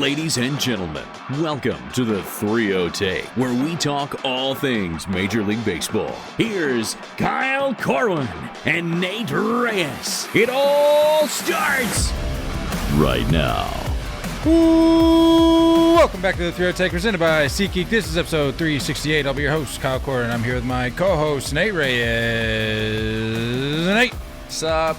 Ladies and gentlemen, welcome to the 3-0 Take, where we talk all things Major League Baseball. Here's Kyle Corwin and Nate Reyes. It all starts right now. Ooh, welcome back to the 3-0 Take, presented by SeatGeek. This is episode 368. I'll be your host, Kyle Corwin, and I'm here with my co-host, Nate Reyes. Nate. Sup.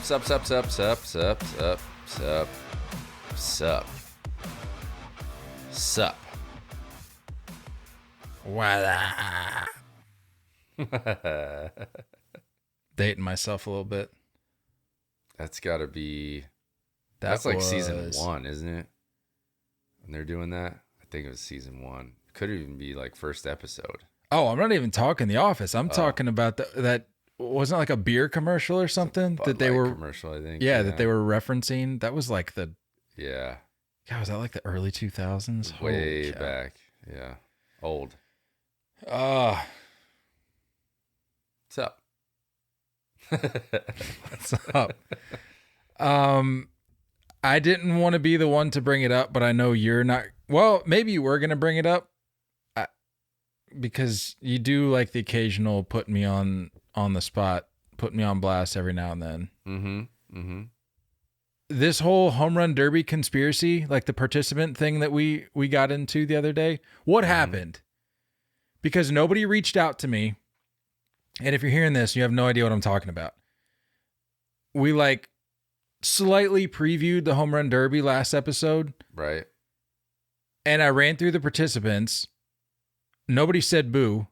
Voila. Dating myself a little bit. That's got to be... That's like season 1, isn't it? When they're doing that? I think it was season 1. Could even be like first episode. Oh, I'm not even talking The Office. I'm talking about that. Wasn't it like a beer commercial or something that they were... commercial, I think. Yeah, that they were referencing. That was like the... Yeah. God, was that like the early 2000s? Way back. Yeah. Old. What's up? What's up? I didn't want to be the one to bring it up, but I know you're not. Well, maybe you were going to bring it up because you do like the occasional put me on the spot, put me on blast every now and then. Mm-hmm. This whole home run derby conspiracy, like the participant thing that we got into the other day, what happened? Because nobody reached out to me. And if you're hearing this, you have no idea what I'm talking about. We like slightly previewed the home run derby last episode. Right. And I ran through the participants. Nobody said boo.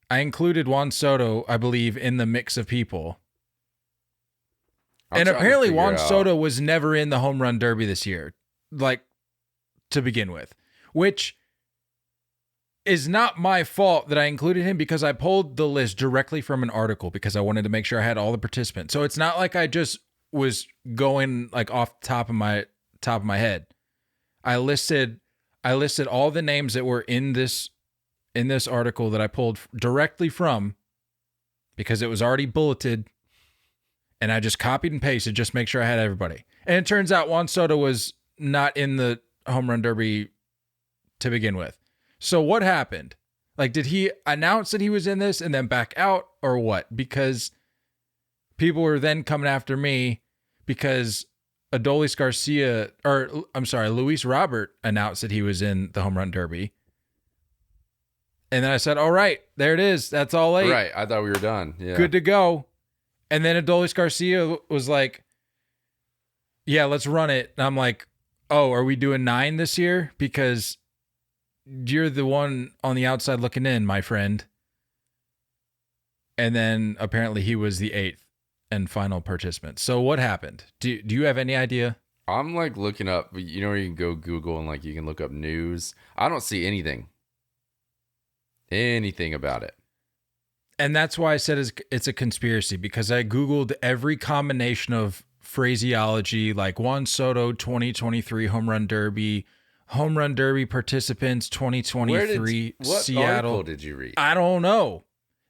I included Juan Soto, I believe, in the mix of people. And apparently Juan Soto was never in the home run derby this year, like to begin with, which is not my fault that I included him because I pulled the list directly from an article because I wanted to make sure I had all the participants. So it's not like I just was going like off the top of my head. I listed all the names that were in this article that I pulled directly from because it was already bulleted. And I just copied and pasted just to make sure I had everybody. And it turns out Juan Soto was not in the home run derby to begin with. So what happened? Like, did he announce that he was in this and then back out or what? Because people were then coming after me because Luis Robert announced that he was in the home run derby. And then I said, all right, there it is. That's all 8. Right. I thought we were done. Yeah. Good to go. And then Adolis Garcia was like, yeah, let's run it. And I'm like, oh, are we doing 9 this year? Because you're the one on the outside looking in, my friend. And then apparently he was the 8th and final participant. So what happened? Do you have any idea? I'm like looking up, you know where you can go Google and like you can look up news. I don't see anything about it. And that's why I said it's a conspiracy, because I Googled every combination of phraseology, like Juan Soto 2023 home run derby participants 2023 what Seattle. article did you read? I don't know.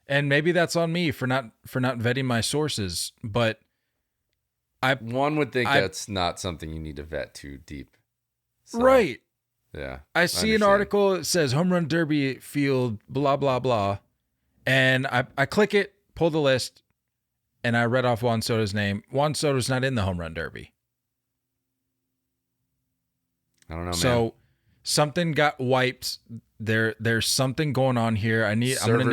And maybe that's on me for not vetting my sources, but one would think that's not something you need to vet too deep. So, right. Yeah. I see an article that says home run derby field, blah, blah, blah. And I click it, pull the list, and I read off Juan Soto's name. Juan Soto's not in the home run derby. I don't know, man. So something got wiped. There's something going on here. I'm gonna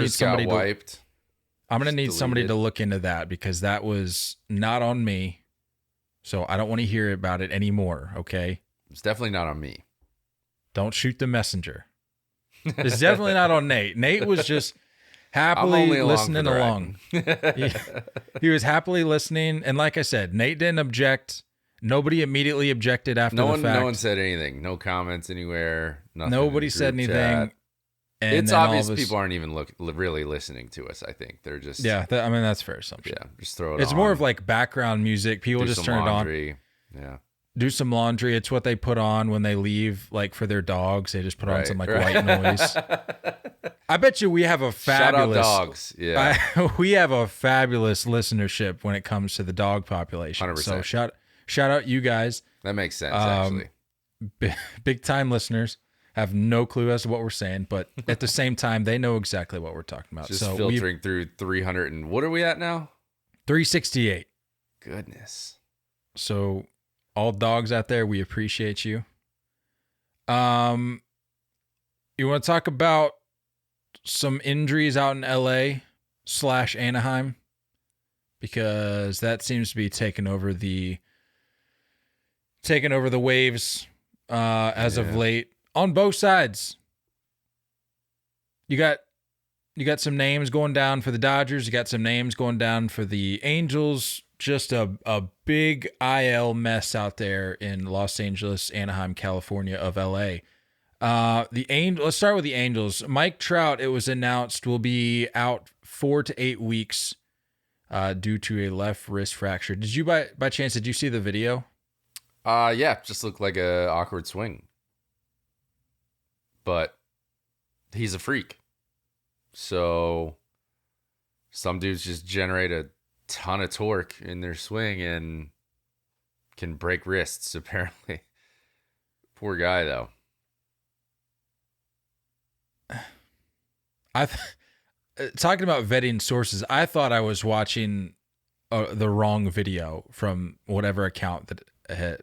need somebody to look into that because that was not on me. So I don't want to hear about it anymore. Okay. It's definitely not on me. Don't shoot the messenger. It's definitely not on Nate. Nate was just happily listening along. He was happily listening. And like I said, Nate didn't object. Nobody immediately objected after the fact. No one said anything. No comments anywhere. Nothing. Nobody said anything. And it's obvious people aren't even really listening to us, I think. They're just... Yeah, that's a fair assumption. Yeah, just throw it on. It's more of like background music. People just turn laundry. It on. Yeah. Do some laundry. It's what they put on when they leave, like for their dogs. They just put on some like white noise. I bet you we have a fabulous... Shout out dogs. Yeah. We have a fabulous listenership when it comes to the dog population. 100%. So shout out you guys. That makes sense, actually. big time listeners have no clue as to what we're saying, but at the same time, they know exactly what we're talking about. Just filtering through 300 and what are we at now? 368. Goodness. So all dogs out there, we appreciate you. You want to talk about some injuries out in LA/Anaheim? Because that seems to be taking over the waves as of late on both sides. You got some names going down for the Dodgers. You got some names going down for the Angels. Just a big IL mess out there in Los Angeles, Anaheim, California of LA. Let's start with the Angels. Mike Trout, it was announced, will be out 4 to 8 weeks due to a left wrist fracture. Did you by chance, did you see the video? Yeah, just looked like a awkward swing. But he's a freak. So some dudes just generate a ton of torque in their swing and can break wrists, apparently. Poor guy, though. Talking about vetting sources, I thought I was watching the wrong video from whatever account that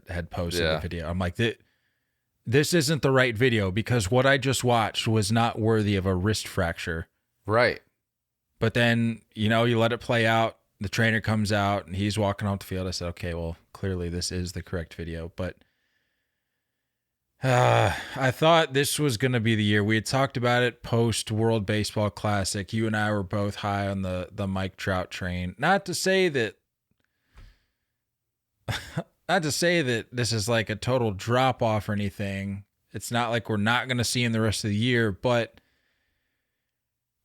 had posted the video. I'm like, this isn't the right video because what I just watched was not worthy of a wrist fracture. Right. But then, you let it play out. The trainer comes out and he's walking off the field. I said, okay, well, clearly this is the correct video. But I thought this was going to be the year. We had talked about it post World Baseball Classic. You and I were both high on the Mike Trout train. Not to say that this is like a total drop off or anything. It's not like we're not going to see him the rest of the year, but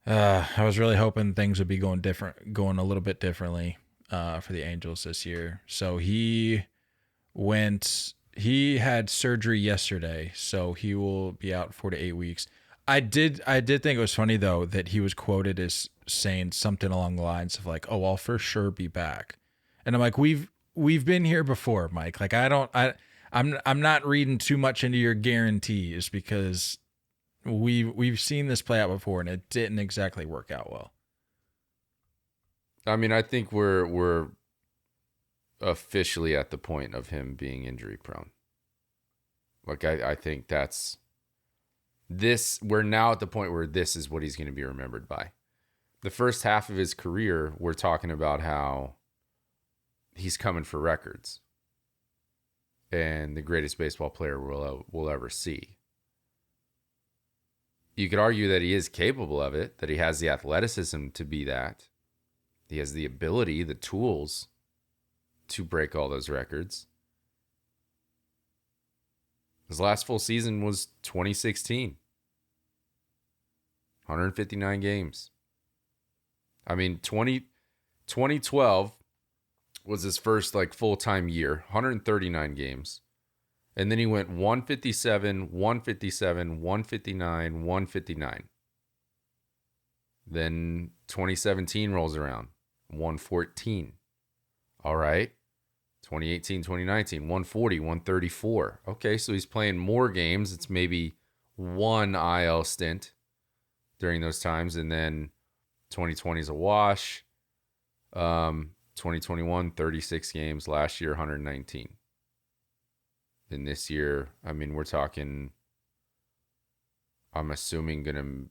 I was really hoping things would be going a little bit differently for the Angels this year. So he had surgery yesterday, so he will be out 4 to 8 weeks. I did think it was funny though that he was quoted as saying something along the lines of like, "Oh, I'll for sure be back," and I'm like, we've been here before, Mike. Like I'm not reading too much into your guarantees because we've seen this play out before and it didn't exactly work out well. I mean, I think we're officially at the point of him being injury prone. Like I think we're now at the point where this is what he's going to be remembered by. The first half of his career, we're talking about how he's coming for records and the greatest baseball player we'll ever see. You could argue that he is capable of it, that he has the athleticism to be that. He has the ability, the tools to break all those records. His last full season was 2016. 159 games. I mean, 2012 was his first full-time year, 139 games. And then he went 157, 157, 159, 159. Then 2017 rolls around, 114. All right. 2018, 2019, 140, 134. Okay, so he's playing more games. It's maybe one IL stint during those times. And then 2020 is a wash. 2021, 36 games. Last year, 119. And this year, I mean, we're talking, I'm assuming, going to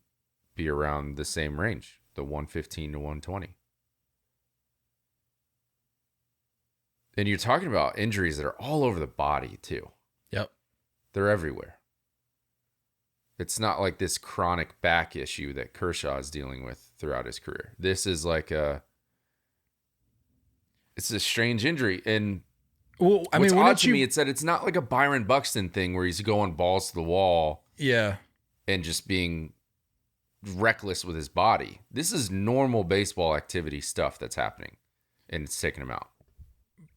be around the same range, the 115 to 120. And you're talking about injuries that are all over the body, too. Yep. They're everywhere. It's not like this chronic back issue that Kershaw is dealing with throughout his career. This is it's a strange injury. And what's odd to me, it's that it's not like a Byron Buxton thing where he's going balls to the wall. Yeah. And just being reckless with his body. This is normal baseball activity stuff that's happening. And it's taking him out.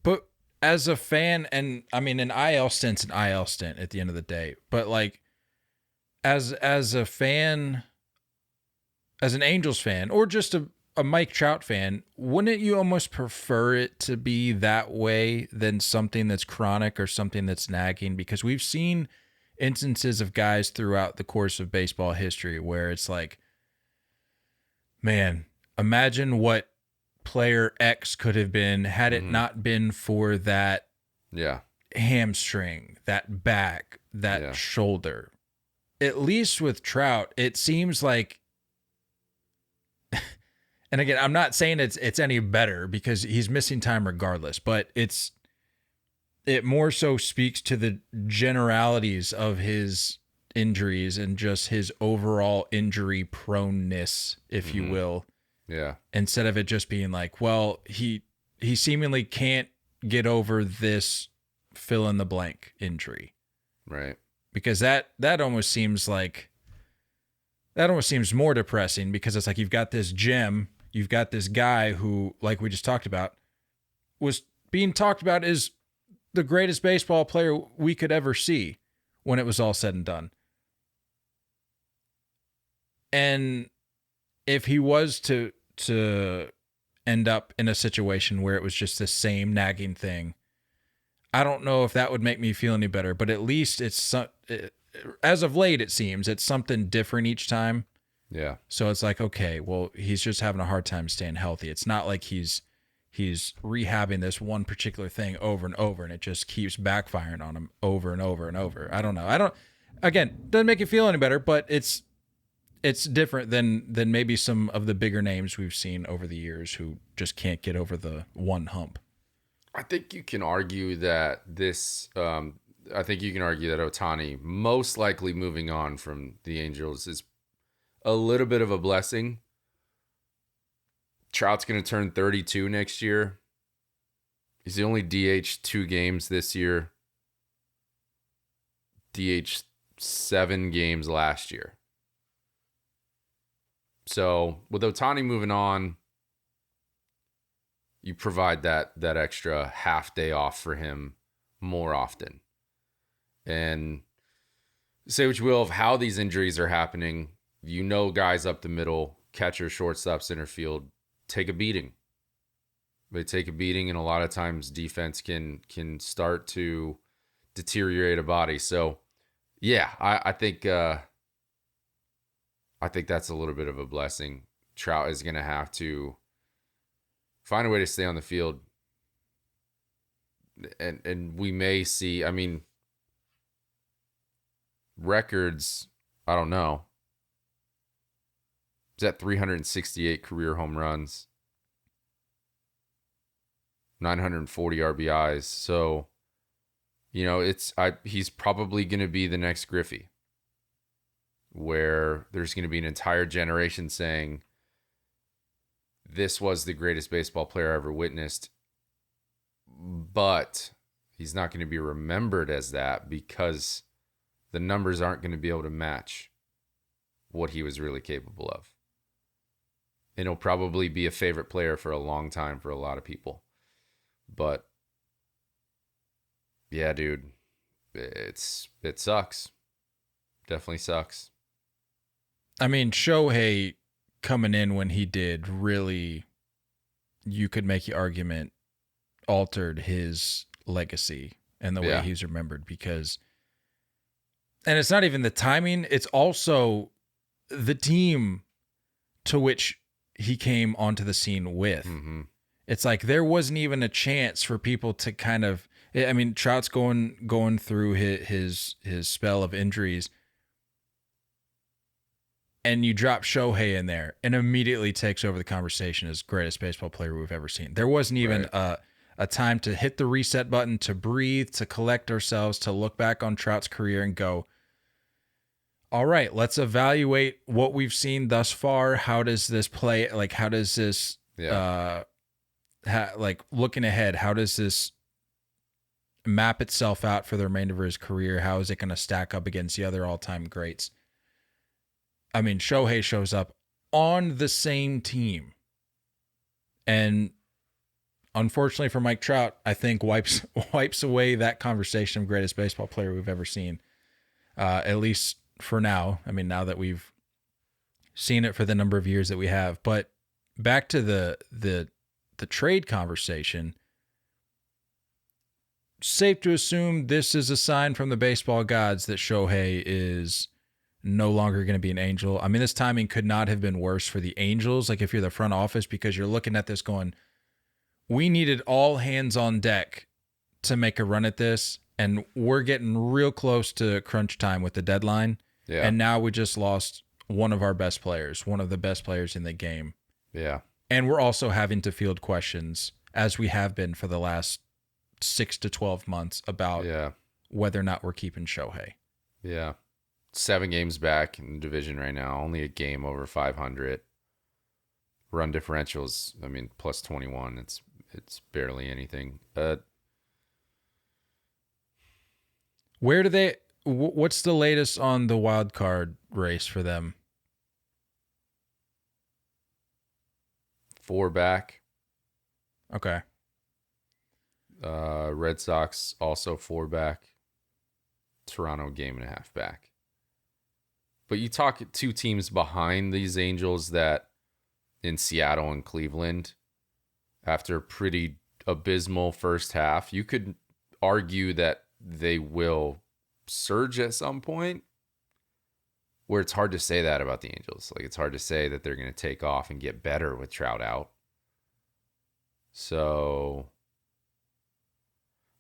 But as a fan, and I mean, an IL stint's an IL stint at the end of the day. But as a fan, as an Angels fan, or just a Mike Trout fan, wouldn't you almost prefer it to be that way than something that's chronic or something that's nagging? Because we've seen instances of guys throughout the course of baseball history where it's like, man, imagine what player X could have been had it not been for that hamstring, that back, that shoulder. At least with Trout, it seems like, and again, I'm not saying it's any better because he's missing time regardless, but it more so speaks to the generalities of his injuries and just his overall injury proneness, if you will. Yeah. Instead of it just being like, well, he seemingly can't get over this fill in the blank injury. Right. Because that almost seems more depressing, because it's like you've got this gem, you've got this guy who, like we just talked about, was being talked about as the greatest baseball player we could ever see when it was all said and done. And if he was to end up in a situation where it was just the same nagging thing, I don't know if that would make me feel any better, but at least as of late, it seems it's something different each time. Yeah. So it's like, okay, well, he's just having a hard time staying healthy. It's not like he's rehabbing this one particular thing over and over, and it just keeps backfiring on him over and over and over. I don't know. Again, doesn't make it feel any better, but it's different than maybe some of the bigger names we've seen over the years who just can't get over the one hump. I think you can argue that Ohtani most likely moving on from the Angels is a little bit of a blessing. Trout's going to turn 32 next year. He's the only DH 2 games this year. DH 7 games last year. So with Ohtani moving on, you provide that extra half day off for him more often. And say what you will of how these injuries are happening, guys up the middle, catcher, shortstop, center field, take a beating. They take a beating, and a lot of times defense can start to deteriorate a body. So yeah, I think that's a little bit of a blessing. Trout is going to have to find a way to stay on the field. And we may see, records, I don't know. He's at 368 career home runs, 940 RBIs. So, he's probably going to be the next Griffey, where there's going to be an entire generation saying, this was the greatest baseball player I ever witnessed. But he's not going to be remembered as that because the numbers aren't going to be able to match what he was really capable of. And he'll probably be a favorite player for a long time for a lot of people. But yeah, dude, it sucks. Definitely sucks. Shohei coming in when he did really, you could make the argument, altered his legacy and the way he's remembered, because, and it's not even the timing, it's also the team to which he came onto the scene with. Mm-hmm. It's like there wasn't even a chance for people to kind of, Trout's going through his spell of injuries, and you drop Shohei in there and immediately takes over the conversation as greatest baseball player we've ever seen. There wasn't even a time to hit the reset button, to breathe, to collect ourselves, to look back on Trout's career and go, all right, let's evaluate what we've seen thus far. How does this play? Like, how does this, looking ahead, how does this map itself out for the remainder of his career? How is it going to stack up against the other all-time greats? Shohei shows up on the same team, and unfortunately for Mike Trout, I think wipes away that conversation of greatest baseball player we've ever seen, at least for now. Now that we've seen it for the number of years that we have. But back to the trade conversation, safe to assume this is a sign from the baseball gods that Shohei is no longer going to be an Angel. I mean, this timing could not have been worse for the Angels. Like if you're the front office, because you're looking at this going, we needed all hands on deck to make a run at this. And we're getting real close to crunch time with the deadline. Yeah. And now we just lost one of our best players, one of the best players in the game. Yeah. And we're also having to field questions, as we have been for the last 6 to 12 months, about whether or not we're keeping Shohei. Yeah. 7 games back in the division right now, only a game over 500. Run differentials, I mean, plus 21. It's barely anything. Where do they? What's the latest on the wild card race for them? 4 back. Okay. Red Sox also 4 back. Toronto game and a half back. But you talk 2 teams behind these Angels that in Seattle and Cleveland, after a pretty abysmal first half, you could argue that they will surge at some point, where it's hard to say that about the Angels. Like, it's hard to say that they're going to take off and get better with Trout out. So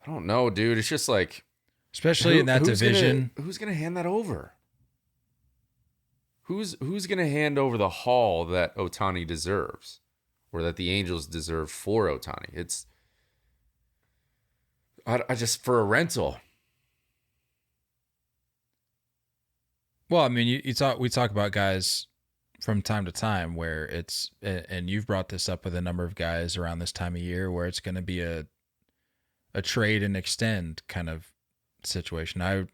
I don't know, dude. It's just like, especially in that division, who's going to hand that over? Who's going to hand over the haul that Ohtani deserves, or that the Angels deserve for Ohtani? It's I just, for a rental. Well, I mean, we talk about guys from time to time where it's, and you've brought this up with a number of guys around this time of year, where it's going to be a trade and extend kind of situation.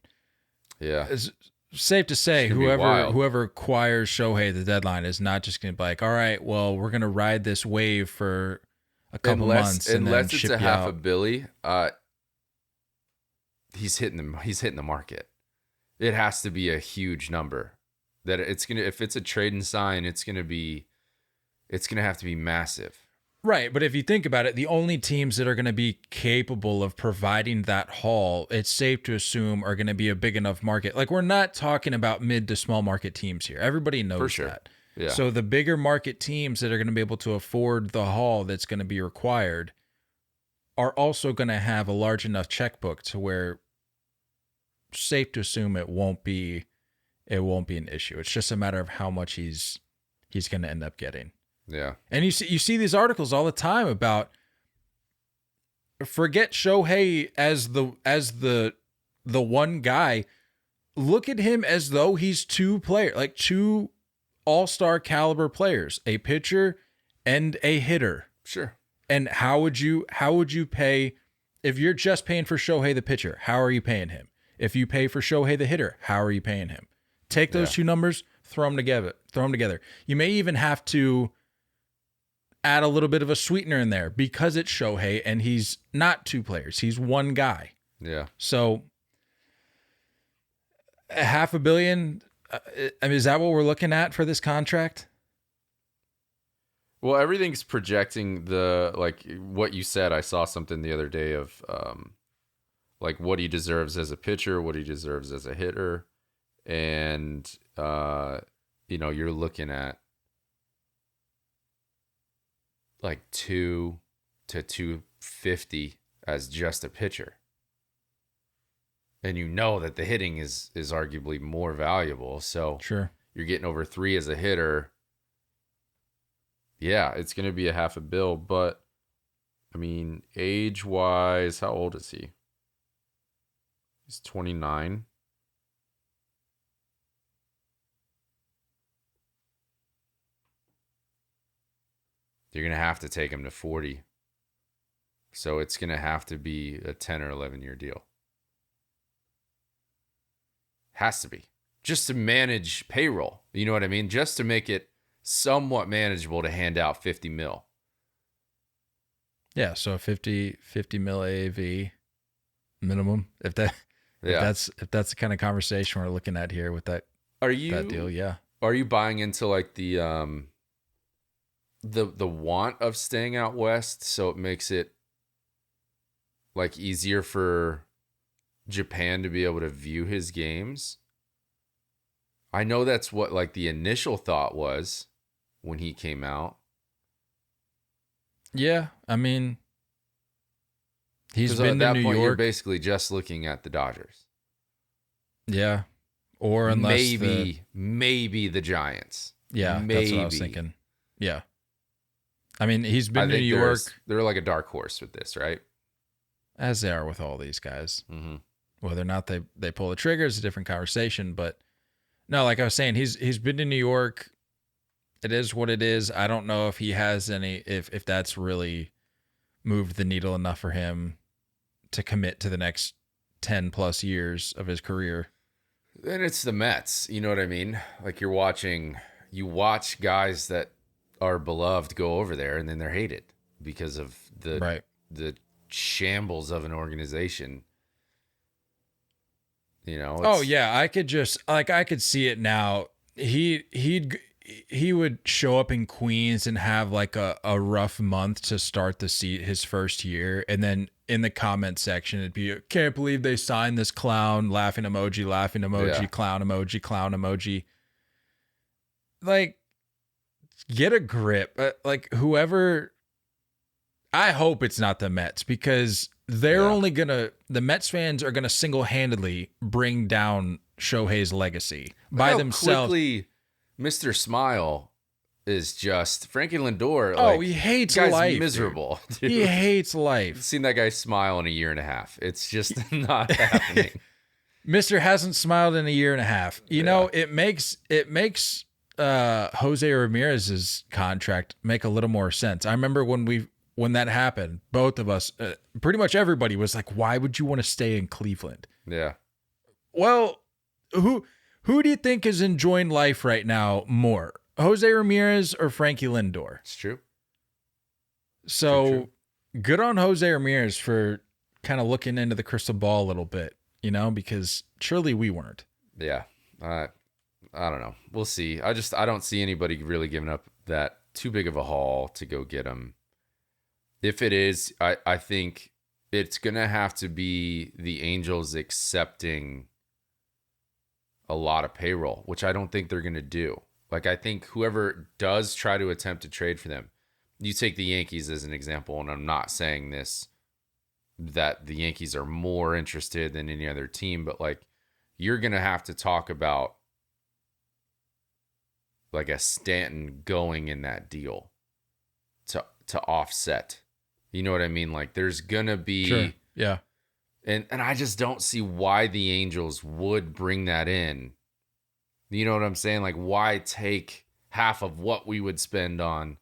It's safe to say whoever acquires Shohei at the deadline is not just going to be like, all right, well, we're going to ride this wave for a couple months and unless then it's a half a billy. He's hitting the market. It has to be a huge number. That if it's a trade and sign, it's gonna have to be massive. Right, but if you think about it, the only teams that are going to be capable of providing that haul, it's safe to assume, are going to be a big enough market. Like, we're not talking about mid to small market teams here. Everybody knows that. Yeah. So the bigger market teams that are going to be able to afford the haul that's going to be required are also going to have a large enough checkbook to where, safe to assume, it won't be an issue. It's just a matter of how much he's going to end up getting. Yeah. And you see these articles all the time about, forget Shohei as the one guy. Look at him as though he's two all-star caliber players, a pitcher and a hitter. Sure. And how would you pay, if you're just paying for Shohei the pitcher, how are you paying him? If you pay for Shohei the hitter, how are you paying him? Take those two numbers, throw them together. You may even have to add a little bit of a sweetener in there because it's Shohei and he's not 2 players. He's one guy. Yeah. So $500 million, I mean, is that what we're looking at for this contract? Well, everything's projecting what you said. I saw something the other day of like what he deserves as a pitcher, what he deserves as a hitter. And, you're looking at like 2 to 250 as just a pitcher. And you know that the hitting is arguably more valuable. So sure, you're getting over 3 as a hitter. Yeah, it's going to be $500 million. But, I mean, age-wise, how old is he? He's 29. You're going to have to take him to 40. So it's going to have to be a 10 or 11-year deal. Has to be. Just to manage payroll. You know what I mean? Just to make it somewhat manageable to hand out $50 million. Yeah, so 50 mil AAV minimum. If that's the kind of conversation we're looking at here with that deal, yeah. Are you buying into like the want of staying out west, so it makes it like easier for Japan to be able to view his games. I know that's what like the initial thought was when he came out. Yeah, I mean, he's been at that to New point, York. You're basically just looking at the Dodgers. Yeah, or unless maybe the Giants. Yeah, maybe. That's what I was thinking. Yeah, I mean, he's been to New York. They're like a dark horse with this, right? As they are with all these guys. Mm-hmm. Whether or not they pull the trigger is a different conversation. But no, like I was saying, he's been to New York. It is what it is. I don't know if he has any, if that's really moved the needle enough for him to commit to the next 10 plus years of his career. And it's the Mets. You know what I mean? Like you watch guys that are beloved go over there and then they're hated because of the shambles of an organization. You know? Oh yeah. I could see it now. He would show up in Queens and have like a rough month to start his first year. And then in the comment section, it'd be, can't believe they signed this clown, laughing emoji, yeah. Clown emoji. Like, get a grip. Like whoever, I hope it's not the Mets because they're only the Mets fans are going to single-handedly bring down Shohei's legacy by themselves. Quickly, Mr. Smile is just Frankie Lindor. Oh, he hates life. He's miserable. Dude. He hates life. I've seen that guy smile in a year and a half. It's just not happening. Mister hasn't smiled in a year and a half. You know, it makes Jose Ramirez's contract make a little more sense. I remember when that happened, both of us, pretty much everybody was like, "Why would you want to stay in Cleveland?" Yeah. Well, who do you think is enjoying life right now more, Jose Ramirez or Frankie Lindor? It's true. So good on Jose Ramirez for kind of looking into the crystal ball a little bit, you know, because surely we weren't. Yeah. I don't know. We'll see. I don't see anybody really giving up that too big of a haul to go get him. If it is, I think it's going to have to be the Angels accepting a lot of payroll, which I don't think they're going to do. Like, I think whoever does try to attempt to trade for them, you take the Yankees as an example, and I'm not saying this, that the Yankees are more interested than any other team, but like, you're going to have to talk about like a Stanton going in that deal to offset. You know what I mean? Like, there's going to be... Sure. Yeah. And I just don't see why the Angels would bring that in. You know what I'm saying? Like, why take half of what we would spend on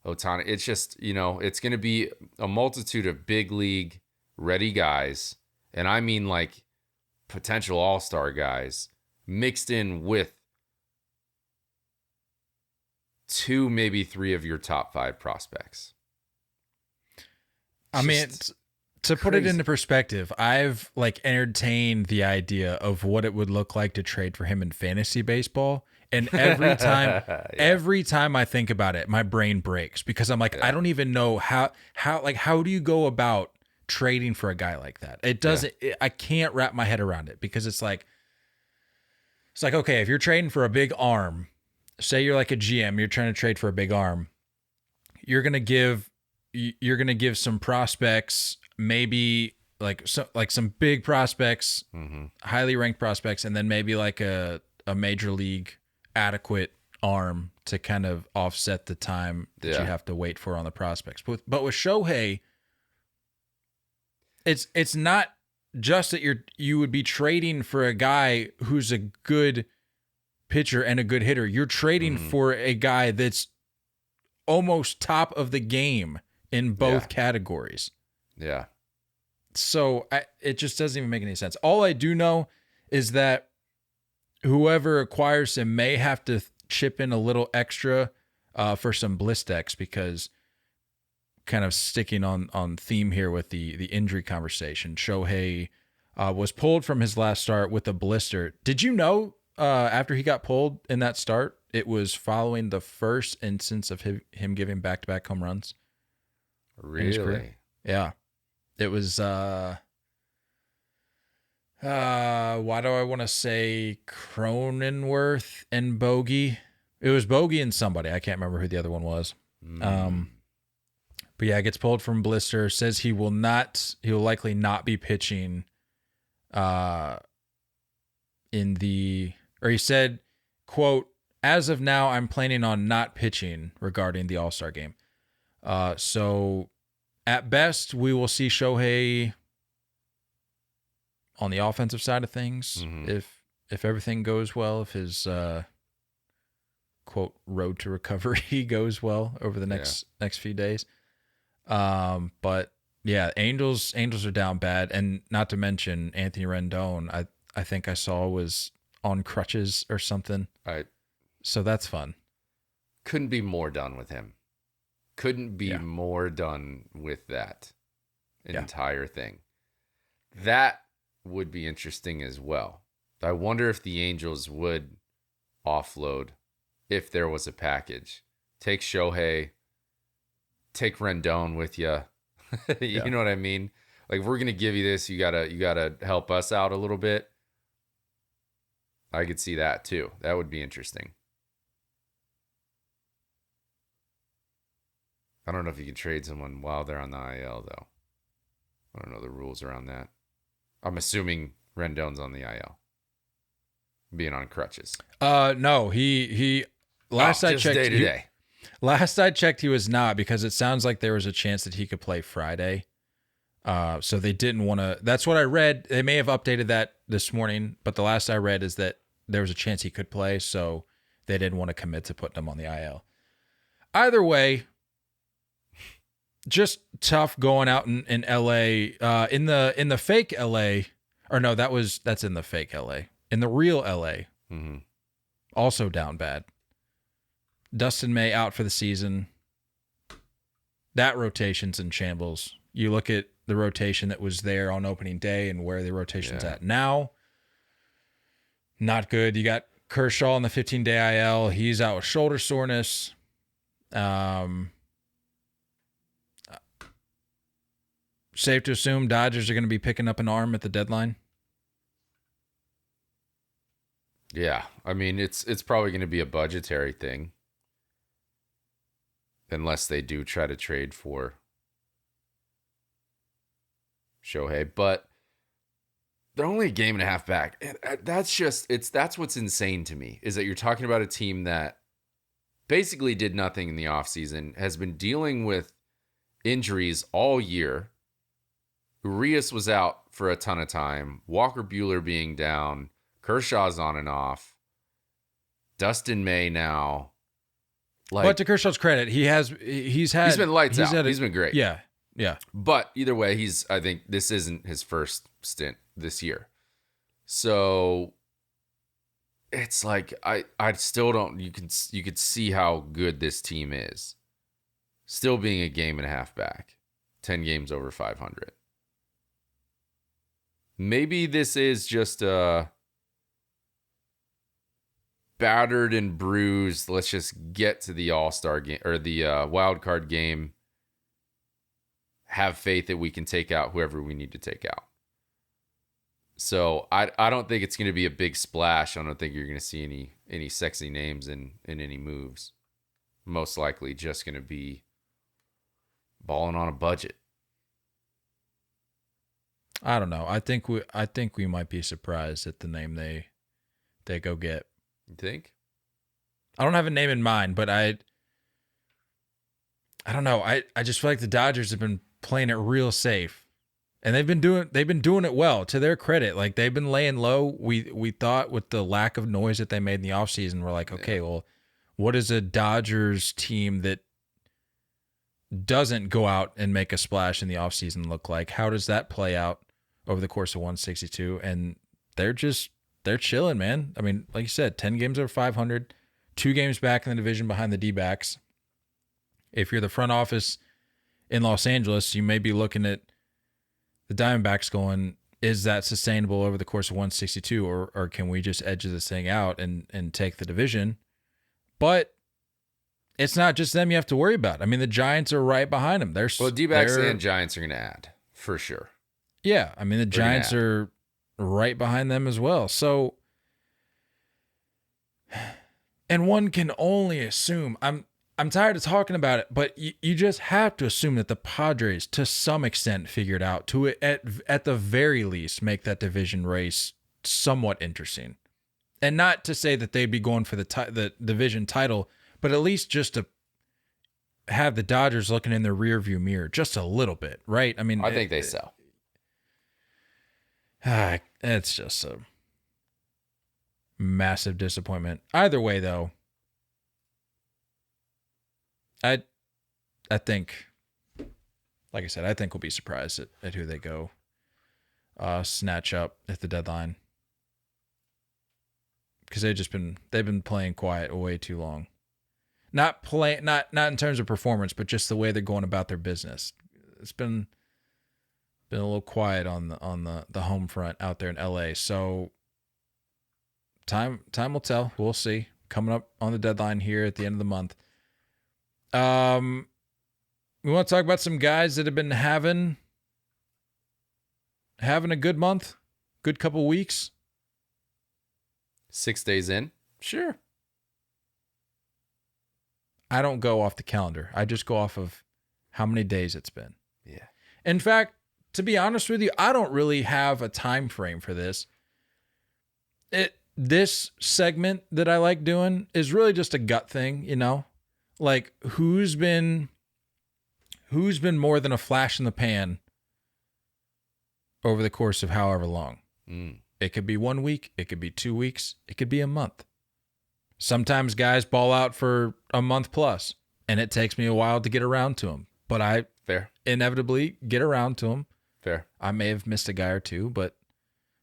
Ohtani? It's just, you know, it's going to be a multitude of big league ready guys. And I mean like potential all-star guys mixed in with 2, maybe 3 of your top 5 prospects. I mean, to put it into perspective, I've like entertained the idea of what it would look like to trade for him in fantasy baseball. And every time I think about it, my brain breaks because I'm like, I don't even know how do you go about trading for a guy like that? It doesn't, I can't wrap my head around it because it's like, okay, if you're trading for a big arm, say you're like a GM, you're trying to trade for a big arm, you're going to give some prospects, maybe some big prospects, highly ranked prospects, and then maybe like a major league adequate arm to kind of offset the time that you have to wait for on the prospects. But with Shohei, it's not just that you would be trading for a guy who's a good pitcher and a good hitter. You're trading for a guy that's almost top of the game in both categories. Yeah. So it just doesn't even make any sense. All I do know is that whoever acquires him may have to chip in a little extra for some Blistex, because kind of sticking on theme here with the injury conversation, Shohei was pulled from his last start with a blister. Did you know after he got pulled in that start it was following the first instance of him giving back-to-back home runs. Really? Yeah. It was, why do I want to say Cronenworth and Bogey? It was Bogey and somebody. I can't remember who the other one was. But yeah, gets pulled from blister, says he will likely not be pitching he said, quote, as of now, I'm planning on not pitching regarding the All-Star game. So at best, we will see Shohei on the offensive side of things. If everything goes well, if his quote road to recovery goes well over the next few days. But yeah, Angels are down bad, and not to mention Anthony Rendon. I think I saw was on crutches or something. So that's fun. Couldn't be more done with him. Couldn't be more done with that entire thing. That would be interesting as well. I wonder if the Angels would offload if there was a package. Take Shohei, take Rendon with you. You know what I mean? Like, if we're gonna give you this, you gotta help us out a little bit. I could see that too. That would be interesting. I don't know if you can trade someone while they're on the IL though. I don't know the rules around that. I'm assuming Rendon's on the IL, being on crutches. No, he. Last I checked, day-to-day. Last I checked, he was not, because it sounds like there was a chance that he could play Friday. So they didn't want to. That's what I read. They may have updated that this morning, but the last I read is that there was a chance he could play, so they didn't want to commit to putting him on the IL. Either way, just tough going out in LA. In the fake LA, or no, that's in the fake LA. In the real LA, also down bad. Dustin May out for the season. That rotation's in shambles. You look at the rotation that was there on opening day and where the rotation's at now. Not good. You got Kershaw on the 15-day IL. He's out with shoulder soreness. Safe to assume Dodgers are going to be picking up an arm at the deadline. Yeah, I mean, it's probably going to be a budgetary thing, unless they do try to trade for Shohei. But they're only a game and a half back. And that's what's insane to me, is that you're talking about a team that basically did nothing in the offseason, has been dealing with injuries all year. Urias was out for a ton of time. Walker Buehler being down. Kershaw's on and off. Dustin May now. But to Kershaw's credit, he's been lights out. He's been great. Yeah. But either way, I think this isn't his first stint this year. So it's like I still don't. You could see how good this team is. Still being a game and a half back, 10 games over 500. Maybe this is just a battered and bruised. Let's just get to the All-Star game or the wild card game. Have faith that we can take out whoever we need to take out. So I don't think it's going to be a big splash. I don't think you're going to see any sexy names in any moves. Most likely just going to be balling on a budget. I don't know. I think we might be surprised at the name they go get. You think? I don't have a name in mind, but I don't know. I just feel like the Dodgers have been playing it real safe, and they've been doing it well, to their credit. Like, they've been laying low. We thought with the lack of noise that they made in the offseason, we're like, okay, well, what is a Dodgers team that doesn't go out and make a splash in the offseason look like? How does that play out over the course of 162? And they're chilling, man. I mean, like you said, 10 games over 500, 2 games back in the division behind the D-backs. If you're the front office in Los Angeles, you may be looking at the Diamondbacks going, is that sustainable over the course of 162, or can we just edge this thing out and take the division? But it's not just them you have to worry about. I mean, the Giants are right behind them. D-backs and Giants are going to add, for sure. Yeah, I mean, the Giants are right behind them as well. So, and one can only assume, I'm tired of talking about it, but you just have to assume that the Padres, to some extent, figured out to at the very least make that division race somewhat interesting, and not to say that they'd be going for the division title, but at least just to have the Dodgers looking in their rearview mirror just a little bit, right? I mean, I think they sell. It's just a massive disappointment. Either way, though, I think, like I said, I think we'll be surprised at who they go snatch up at the deadline, because they've been playing quiet way too long. Not in terms of performance, but just the way they're going about their business. It's been a little quiet on the home front out there in LA. So time will tell. We'll see. Coming up on the deadline here at the end of the month. We want to talk about some guys that have been having a good month, good couple weeks. 6 days in? Sure. I don't go off the calendar. I just go off of how many days it's been. Yeah. In fact, to be honest with you, I don't really have a time frame for this. This segment that I like doing is really just a gut thing, you know? Like who's been more than a flash in the pan over the course of however long. It could be 1 week, it could be 2 weeks, it could be a month. Sometimes guys ball out for a month plus, and it takes me a while to get around to them. But I inevitably get around to them. Fair. I may have missed a guy or two, but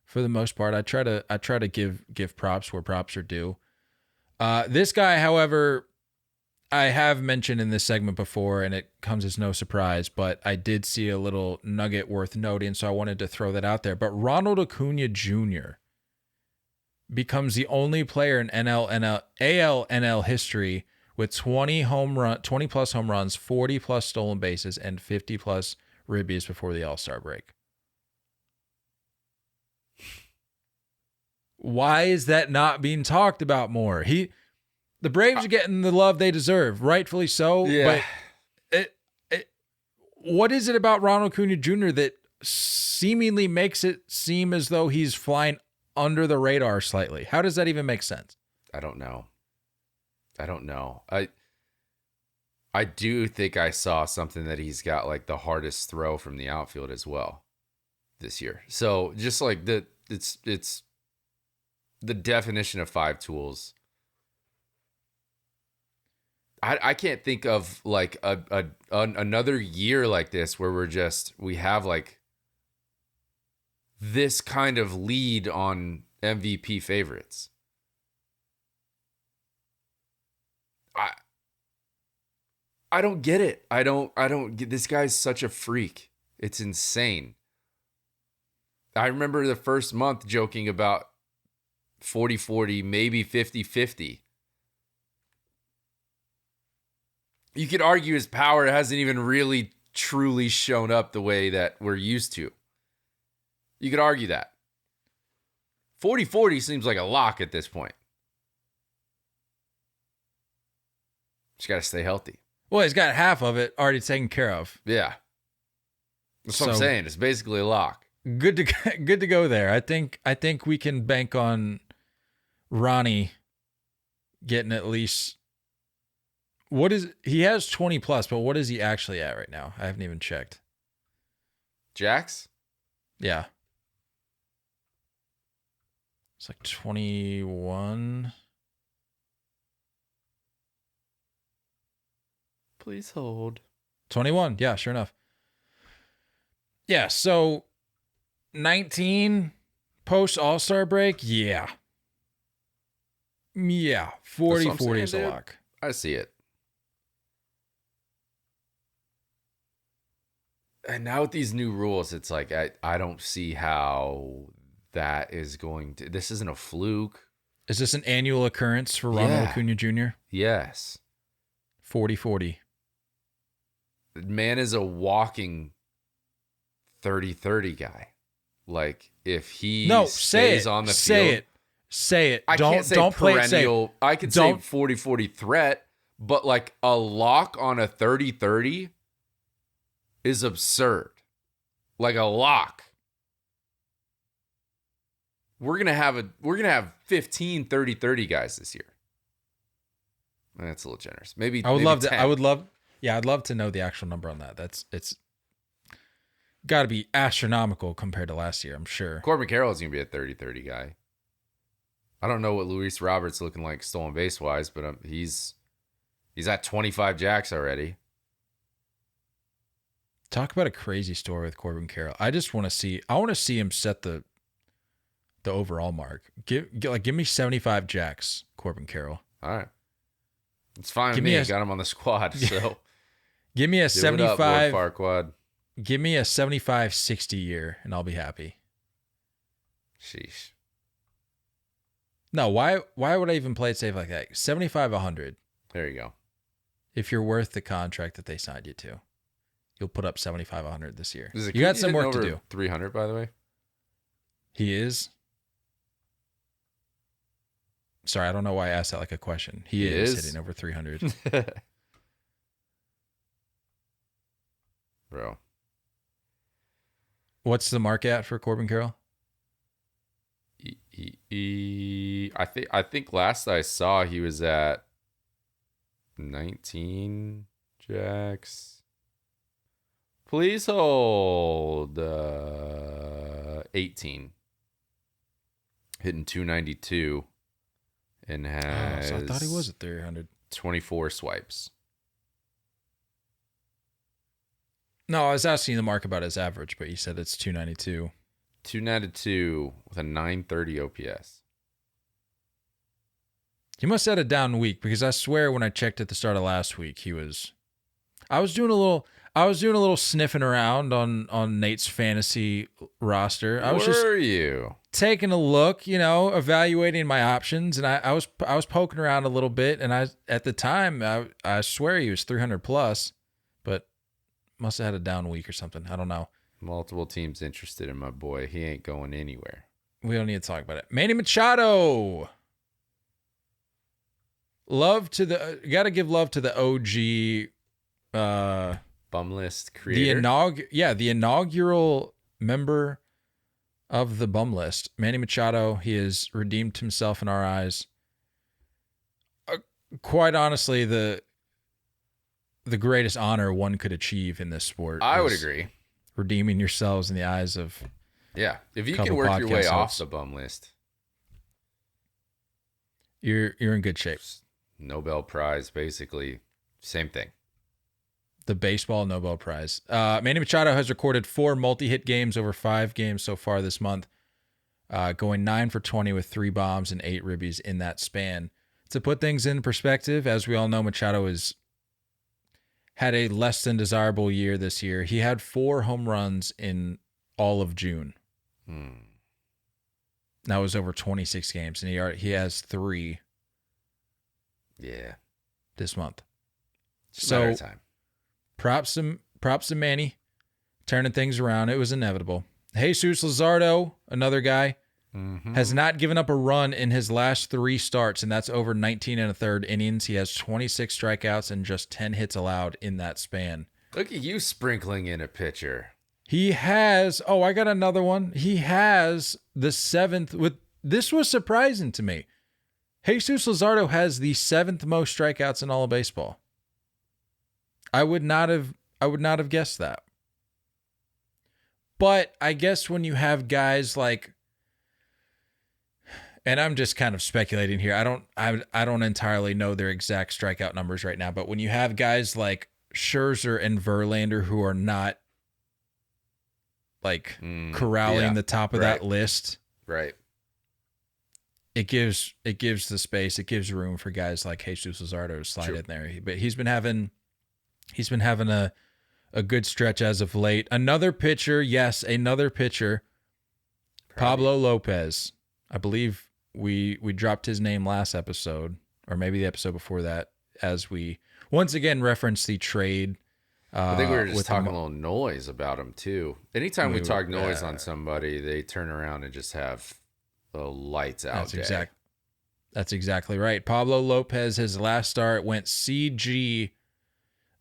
for the most part, I try to give props where props are due. This guy, however, I have mentioned in this segment before, and it comes as no surprise, but I did see a little nugget worth noting, so I wanted to throw that out there. But Ronald Acuña Jr. becomes the only player in AL/NL history with 20 plus home runs, 40 plus stolen bases, and 50 plus ribbies before the All-Star break. Why is that not being talked about more? The Braves are getting the love they deserve, rightfully so. Yeah. But what is it about Ronald Acuña Jr. that seemingly makes it seem as though he's flying under the radar slightly? How does that even make sense? I don't know. I do think I saw something that he's got like the hardest throw from the outfield as well this year. So just like it's the definition of 5 tools. I can't think of like another year like this where we have like this kind of lead on MVP favorites. I don't get it. I don't get, this guy's such a freak. It's insane. I remember the first month joking about 40-40, maybe 50-50. You could argue his power hasn't even really truly shown up the way that we're used to. You could argue that. 40-40 seems like a lock at this point. Just got to stay healthy. Well, he's got half of it already taken care of. Yeah. That's what I'm saying. It's basically a lock. Good to go there. I think we can bank on Ronnie getting at least, he has 20 plus, but what is he actually at right now? I haven't even checked. Jax? Yeah. It's like 21. Please hold. 21. Yeah, sure enough. Yeah, so 19 post All-Star break. Yeah. 40-40 is a lock. I see it. And now with these new rules, it's like I don't see how that is going to. This isn't a fluke. Is this an annual occurrence for Ronald Acuña Jr.? Yes. 40-40. The man is a walking 30-30 guy. Like, if he stays on the field. Say it. Can't say don't perennial. Play it, I could say 40-40 threat, but like a lock on a 30-30 is absurd. Like a lock. We're gonna have 15 30-30 guys this year. That's a little generous. Maybe I would love 10. I'd love to know the actual number on that. It's got to be astronomical compared to last year, I'm sure. Corbin Carroll is gonna be a 30-30 guy. I don't know what Luis Roberts looking like stolen base wise, but he's at 25 jacks already. Talk about a crazy story with Corbin Carroll. I want to see him set the overall mark. Give me 75 jacks, Corbin Carroll. All right. It's fine with me. I got him on the squad, so give me a 75 Farquad. Give me a 75-60 year and I'll be happy. Sheesh. No, why would I even play it safe like that? 75-100. There you go. If you're worth the contract that they signed you to, you'll put up 75-100 this year. You got some work to do. 300, by the way. He is. Sorry, I don't know why I asked that like a question. He is hitting over 300. Bro. What's the mark at for Corbin Carroll? I think last I saw he was at 19 jacks. Please hold 18. Hitting 292 and has so I thought he was at 300. 24 swipes. No, I was asking the mark about his average, but you said it's 292. 292 with a 930 OPS. He must have had a down week because I swear when I checked at the start of last week, I was doing a little sniffing around on Nate's fantasy roster. Were you taking a look, evaluating my options, and I was poking around a little bit, and at the time I swear he was 300 plus, but must have had a down week or something. I don't know. Multiple teams interested in my boy. He ain't going anywhere. We don't need to talk about it. Manny Machado. Gotta give love to the OG bum list creator. The inaugural member of the bum list. Manny Machado, he has redeemed himself in our eyes. Quite honestly, the greatest honor one could achieve in this sport. I would agree. Redeeming yourselves in the eyes of if you can work your way off the bum list, you're in good shape. Nobel Prize, basically same thing. The baseball Nobel Prize. Manny Machado has recorded 4 multi-hit games over 5 games so far this month, going 9 for 20 with 3 bombs and 8 ribbies in that span. To put things in perspective, as we all know, Machado had a less than desirable year this year. He had 4 home runs in all of June. That was over 26 games, and he has 3. Yeah, this month. So time. Props to Manny, turning things around. It was inevitable. Jesus Luzardo, another guy, has not given up a run in his last 3 starts, and that's over 19 1/3 innings. He has 26 strikeouts and just 10 hits allowed in that span. Look at you sprinkling in a pitcher. He has, I got another one. He has the 7th this was surprising to me. Jesus Luzardo has the 7th most strikeouts in all of baseball. I would not have guessed that. But I guess when you have guys like, and I'm just kind of speculating here. I don't entirely know their exact strikeout numbers right now, but when you have guys like Scherzer and Verlander who are not like corralling the top of that list, right? It gives the space, it gives room for guys like Jesus Luzardo to slide in there. But he's been having a good stretch as of late. Another pitcher, Pablo Lopez. I believe we dropped his name last episode, or maybe the episode before that, as we once again referenced the trade. I think we were just talking a little noise about him too. Anytime we talk noise on somebody, they turn around and just have the lights out. That's exactly right. Pablo Lopez, his last start went CG,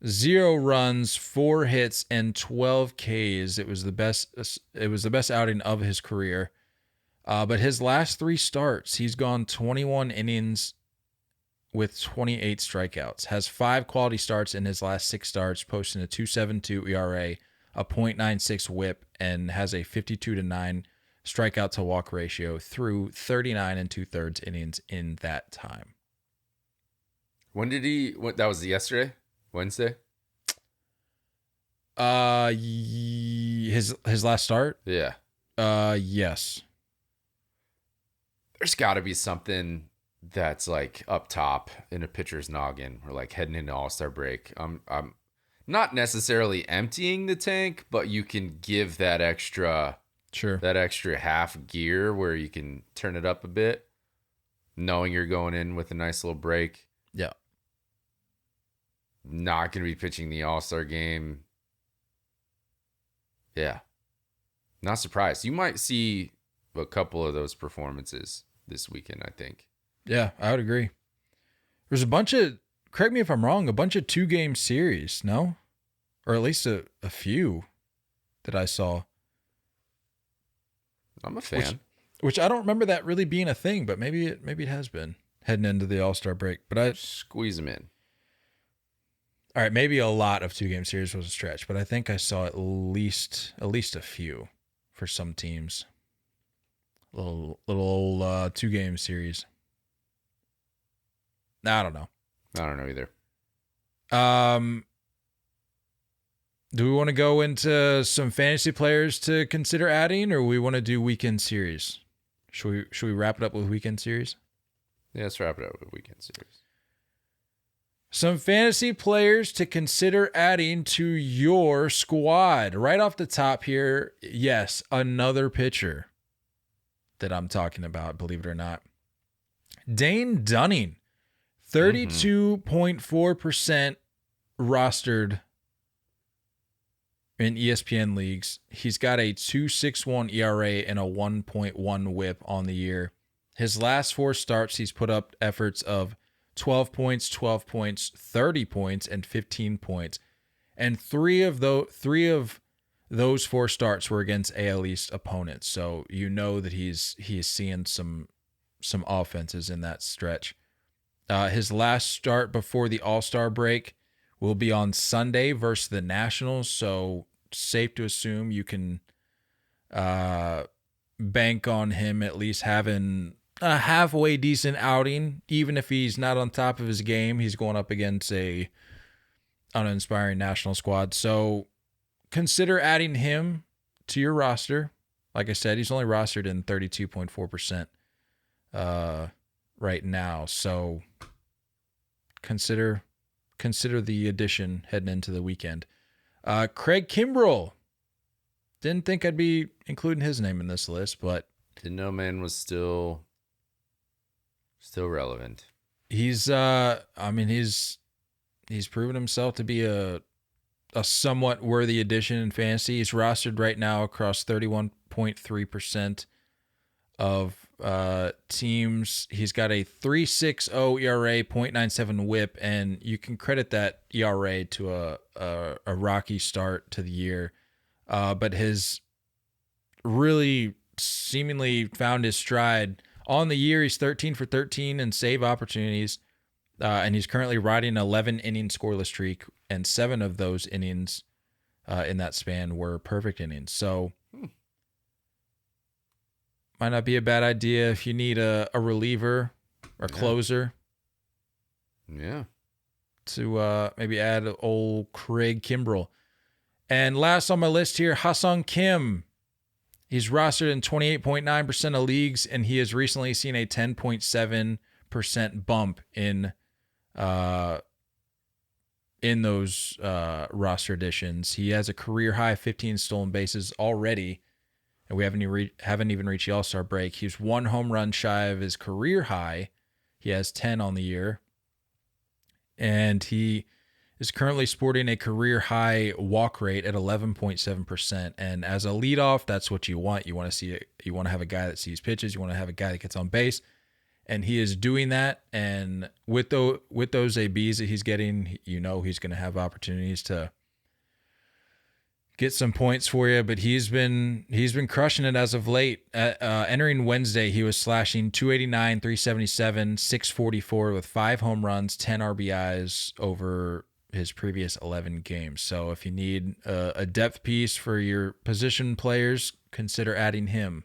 0 runs, 4 hits, and 12 Ks. It was the best outing of his career. But his last 3 starts, he's gone 21 innings with 28 strikeouts. Has 5 quality starts in his last 6 starts, posting a 2.72 ERA, a .96 WHIP, and has a 52-9 strikeout to walk ratio through 39 2/3 innings in that time. When did he? That was yesterday, Wednesday. His last start. Yeah. Yes. There's got to be something that's like up top in a pitcher's noggin, or like heading into All-Star break. I'm not necessarily emptying the tank, but you can give that extra half gear where you can turn it up a bit, knowing you're going in with a nice little break. Yeah. Not going to be pitching the All-Star game. Yeah. Not surprised. You might see a couple of those performances this weekend, I think. Yeah, I would agree. There's a bunch of, correct me if I'm wrong, a bunch of 2-game series, no? Or at least a few that I saw. I'm a fan. Which I don't remember that really being a thing, but maybe it has been heading into the All-Star break. But I squeeze them in. All right, maybe a lot of 2-game series was a stretch, but I think I saw at least a few for some teams. Little old 2-game series. I don't know. I don't know either. Do we want to go into some fantasy players to consider adding, or we want to do weekend series? Should we wrap it up with weekend series? Yeah, let's wrap it up with weekend series. Some fantasy players to consider adding to your squad. Right off the top here, yes, another pitcher that I'm talking about, believe it or not. Dane Dunning, 32.4% rostered in ESPN leagues. He's got a 2.61 ERA and a 1.1 WHIP on the year. His last 4 starts, he's put up efforts of 12 points, 12 points, 30 points, and 15 points. And 3 of those 4 starts were against AL East opponents. So you know that he is seeing some offenses in that stretch. His last start before the All-Star break will be on Sunday versus the Nationals. So safe to assume you can bank on him at least having a halfway decent outing. Even if he's not on top of his game, he's going up against a uninspiring National squad. So consider adding him to your roster. Like I said, he's only rostered in 32.4% right now. So consider the addition heading into the weekend. Craig Kimbrell. Didn't think I'd be including his name in this list, but didn't know man was still relevant. He's he's proven himself to be a somewhat worthy addition in fantasy. He's rostered right now across 31.3% of teams. He's got a 3.60 ERA, .97 WHIP, and you can credit that ERA to a rocky start to the year. But his really seemingly found his stride on the year. He's 13 for 13 in save opportunities, and he's currently riding an 11-inning scoreless streak, and 7 of those innings in that span were perfect innings. So might not be a bad idea if you need a reliever or closer. Yeah. To maybe add old Craig Kimbrell. And last on my list here, Ha-Seong Kim. He's rostered in 28.9% of leagues, and he has recently seen a 10.7% bump in those roster additions. He has a career high 15 stolen bases already, and we haven't even reached the All-Star break. He's 1 home run shy of his career high. He has 10 on the year, and he is currently sporting a career high walk rate at 11.7%. And as a leadoff, that's what you want. You want to see it. You want to have a guy that sees pitches. You want to have a guy that gets on base, and he is doing that. And with those ABs that he's getting, he's going to have opportunities to get some points for you. But he's been crushing it as of late. Entering Wednesday, he was slashing 289, 377, 644 with 5 home runs, 10 RBIs over his previous 11 games. So if you need a depth piece for your position players, consider adding him.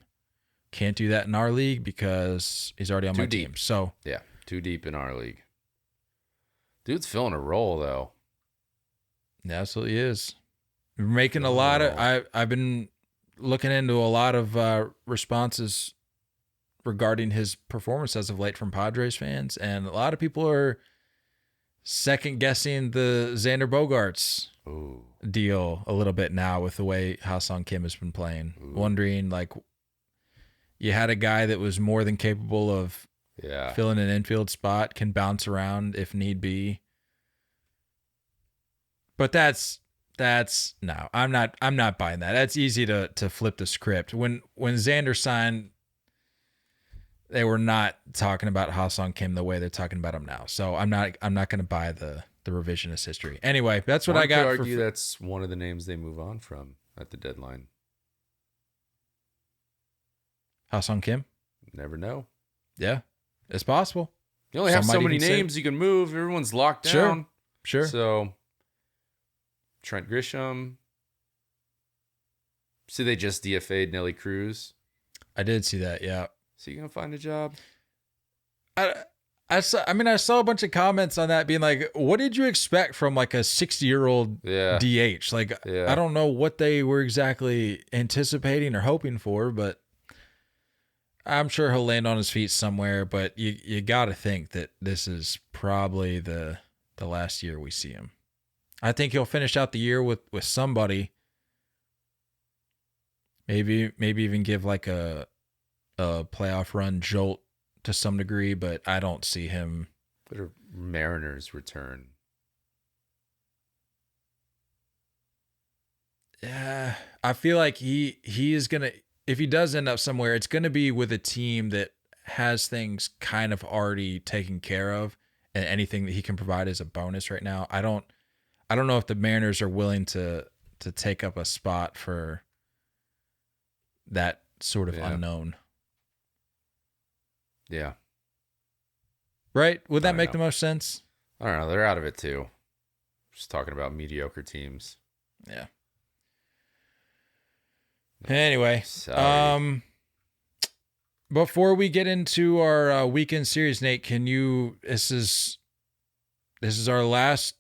Can't do that in our league because he's already on my team. So yeah, too deep in our league. Dude's filling a role though. He absolutely is. We're making a lot of. I've been looking into a lot of responses regarding his performance as of late from Padres fans, and a lot of people are second guessing the Xander Bogaerts deal a little bit now with the way Ha-Seong Kim has been playing. Wondering, like, you had a guy that was more than capable of filling an infield spot, can bounce around if need be. But that's no, I'm not buying that. That's easy to flip the script. When Xander signed, they were not talking about Ha-Seong Kim the way they're talking about him now. So I'm not going to buy the revisionist history. Anyway, that's what I got. Could argue that's one of the names they move on from at the deadline. Ha-Seong Kim? Never know. Yeah, it's possible. You only have so many names you can move. Everyone's locked down. Sure. So Trent Grisham. See, they just DFA'd Nelly Cruz. I did see that, yeah. So you gonna find a job? I saw a bunch of comments on that being like, what did you expect from like a 60-year-old DH? Like, I don't know what they were exactly anticipating or hoping for, but I'm sure he'll land on his feet somewhere. But you got to think that this is probably the last year we see him. I think he'll finish out the year with somebody. Maybe even give like a playoff run jolt to some degree, but I don't see him. But a Mariners return. Yeah, I feel like he is gonna. If he does end up somewhere, it's gonna be with a team that has things kind of already taken care of, and anything that he can provide is a bonus right now. I don't know if the Mariners are willing to take up a spot for that sort of unknown. Yeah. Right? Would that make the most sense? I don't know. They're out of it too. Just talking about mediocre teams. Yeah. Anyway, Sorry. Before we get into our weekend series, Nate, this is our last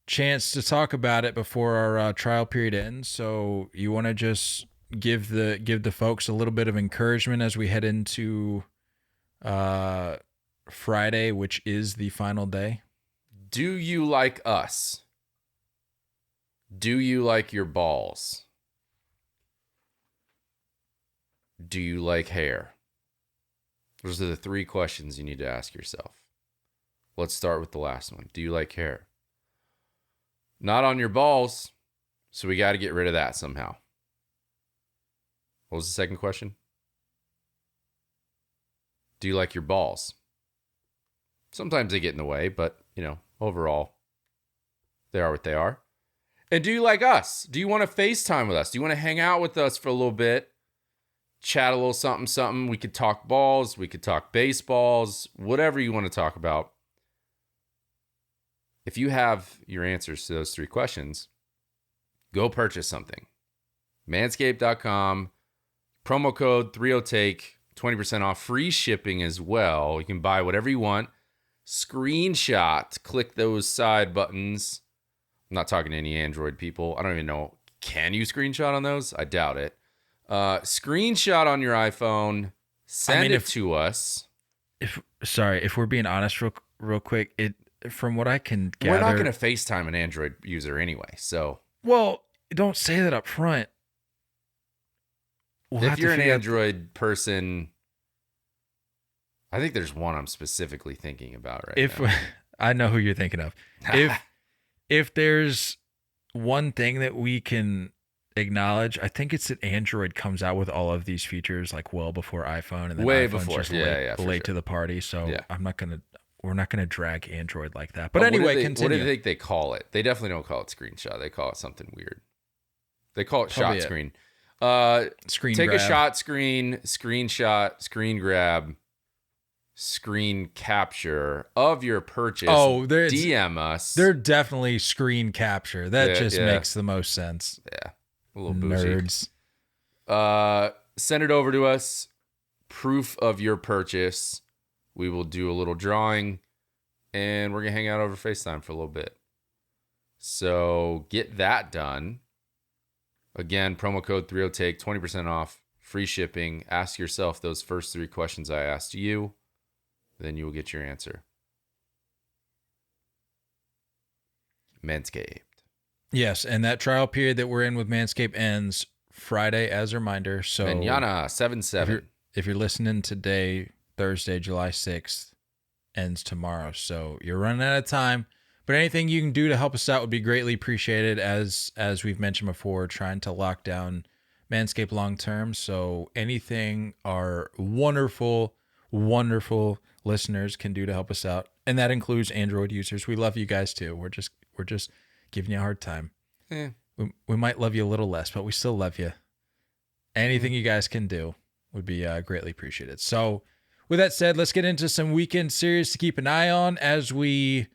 chance to talk about it before our trial period ends. So you want to just give the folks a little bit of encouragement as we head into Friday, which is the final day. Do you like us? Do you like your balls? Do you like hair? Those are the 3 questions you need to ask yourself. Let's start with the last one. Do you like hair? Not on your balls, so we got to get rid of that somehow. What was the second question? Do you like your balls? Sometimes they get in the way, but, overall, they are what they are. And do you like us? Do you want to FaceTime with us? Do you want to hang out with us for a little bit? Chat a little something. We could talk balls. We could talk baseballs. Whatever you want to talk about. If you have your answers to those 3 questions, go purchase something. Manscaped.com. Promo code 30take. 20% off, free shipping as well. You can buy whatever you want. Screenshot, click those side buttons. I'm not talking to any Android people. I don't even know. Can you screenshot on those? I doubt it. Screenshot on your iPhone. Send it to us. If we're being honest real quick, from what I can gather, we're not going to FaceTime an Android user anyway. So, well, don't say that up front. if you're an Android person, I think there's one I'm specifically thinking about right now. I know who you're thinking of. If there's one thing that we can acknowledge, I think it's that Android comes out with all of these features like well before iPhone, and then way iPhone's before, just late to the party. So we're not gonna drag Android like that. But anyway, continue. What do you think they call it? They definitely don't call it screenshot. They call it something weird. They call it shot screen. Screen take grab. A shot screen, screenshot, screen grab, screen capture of your purchase. Oh, DM us. They're definitely screen capture. That just makes the most sense. Yeah, a little bougie. Nerds. Send it over to us. Proof of your purchase. We will do a little drawing, and we're gonna hang out over FaceTime for a little bit. So get that done. Again, promo code 30take, 20% off, free shipping. Ask yourself those first 3 questions I asked you. Then you will get your answer. Manscaped. Yes, and that trial period that we're in with Manscaped ends Friday as a reminder. So Mañana, 7/7. If you're listening today, Thursday, July 6th, ends tomorrow. So you're running out of time. But anything you can do to help us out would be greatly appreciated. As we've mentioned before, trying to lock down Manscaped long term. So anything our wonderful, wonderful listeners can do to help us out, and that includes Android users. We love you guys too. We're just giving you a hard time. We might love you a little less, but we still love you. Anything you guys can do would be greatly appreciated. So with that said, let's get into some weekend series to keep an eye on as we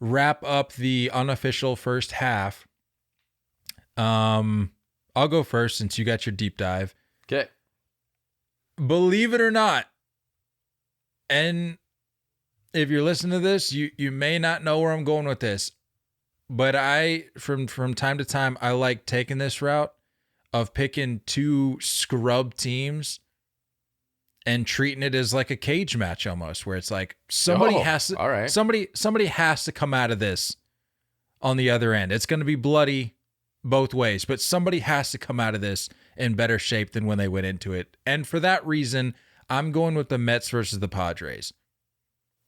wrap up the unofficial first half. I'll go first since you got your deep dive. Okay. Believe it or not, and if you're listening to this, you may not know where I'm going with this, but I from time to time I like taking this route of picking 2 scrub teams and treating it as like a cage match almost, where it's like somebody has to come out of this on the other end. It's going to be bloody both ways, but somebody has to come out of this in better shape than when they went into it. And for that reason, I'm going with the Mets versus the Padres.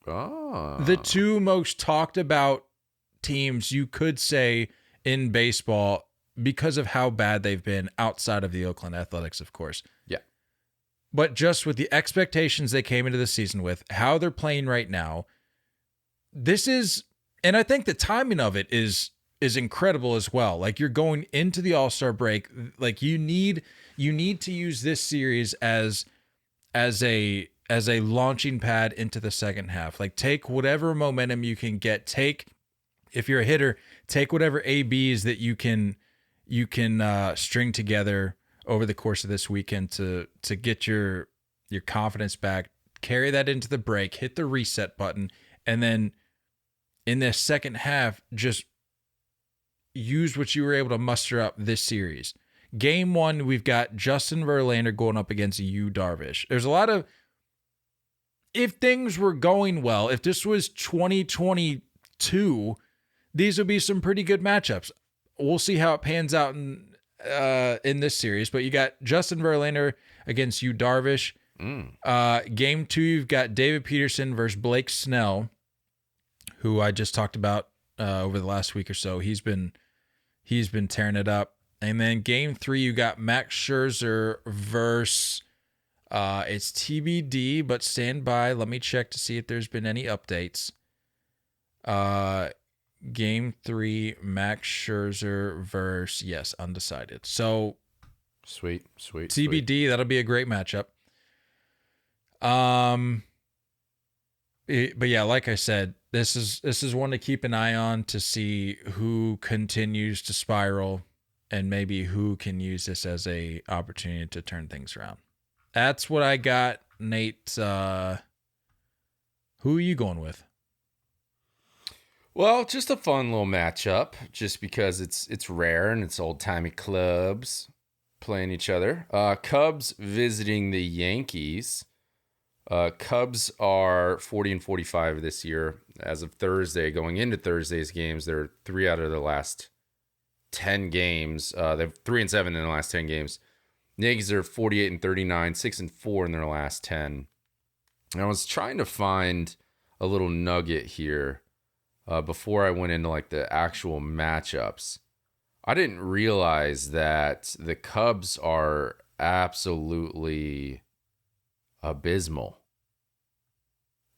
Oh. The 2 most talked about teams you could say in baseball because of how bad they've been outside of the Oakland Athletics, of course. Yeah. But just with the expectations they came into the season with, how they're playing right now, this is, and I think the timing of it is incredible as well. Like, you're going into the All-Star break, like you need to use this series as a launching pad into the second half. Like, take whatever momentum you can get. If you're a hitter, take whatever ABs that you can string together over the course of this weekend to get your confidence back, carry that into the break, hit the reset button, and then in this second half, just use what you were able to muster up this series. Game 1, we've got Justin Verlander going up against Yu Darvish. There's a lot of, if things were going well, if this was 2022, these would be some pretty good matchups. We'll see how it pans out in this series, but you got Justin Verlander against Yu Darvish. Game 2, you've got David Peterson versus Blake Snell, who I just talked about over the last week or so. He's been tearing it up. And then game 3, you got Max Scherzer versus it's TBD, but stand by. Let me check to see if there's been any updates. Game 3, Max Scherzer versus, undecided. So sweet. TBD, that'll be a great matchup. But yeah, like I said, this is one to keep an eye on to see who continues to spiral and maybe who can use this as a opportunity to turn things around. That's what I got, Nate. Who are you going with? Well, just a fun little matchup, just because it's rare and it's old-timey clubs playing each other. Cubs visiting the Yankees. Cubs are 40-45 this year. As of Thursday, going into Thursday's games, they're 3 out of the last 10 games. They're 3-7 in the last 10 games. Yankees are 48-39, 6-4 in their last 10. And I was trying to find a little nugget here before I went into like the actual matchups. I didn't realize that the Cubs are absolutely abysmal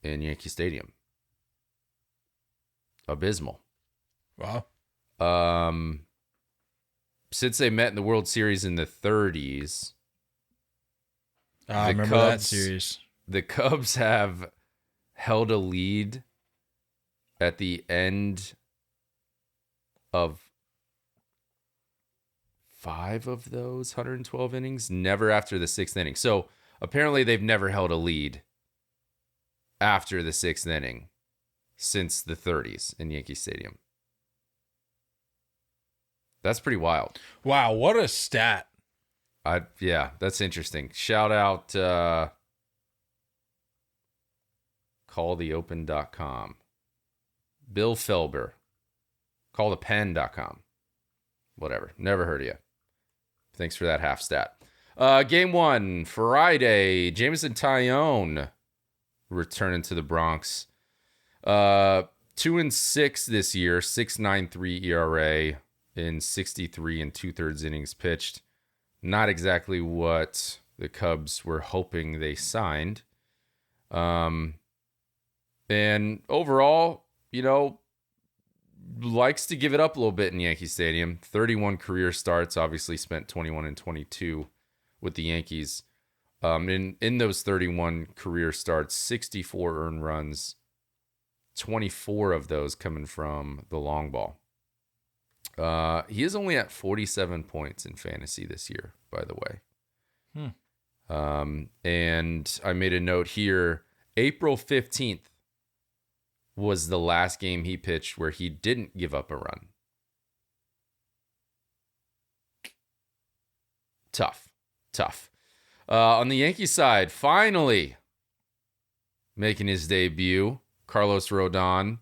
in Yankee Stadium. Abysmal. Wow. Since they met in the World Series in the 30s, I remember that series. The Cubs have held a lead at the end of 5 of those 112 innings, never after the 6th inning. So apparently they've never held a lead after the 6th inning since the 30s in Yankee Stadium. That's pretty wild. Wow, what a stat. Yeah, that's interesting. Shout out calltheopen.com. Bill Felber. Callthepen.com. Whatever. Never heard of you. Thanks for that half stat. Game 1, Friday. Jameson Taillon returning to the Bronx. 2-6 this year, 6.93 ERA in 63 2/3 innings pitched. Not exactly what the Cubs were hoping they signed. And overall, likes to give it up a little bit in Yankee Stadium. 31 career starts, obviously spent 21 and 22 with the Yankees. In those 31 career starts, 64 earned runs, 24 of those coming from the long ball. He is only at 47 points in fantasy this year, by the way. And I made a note here. April 15th was the last game he pitched where he didn't give up a run. Tough. On the Yankees side, finally making his debut, Carlos Rodon.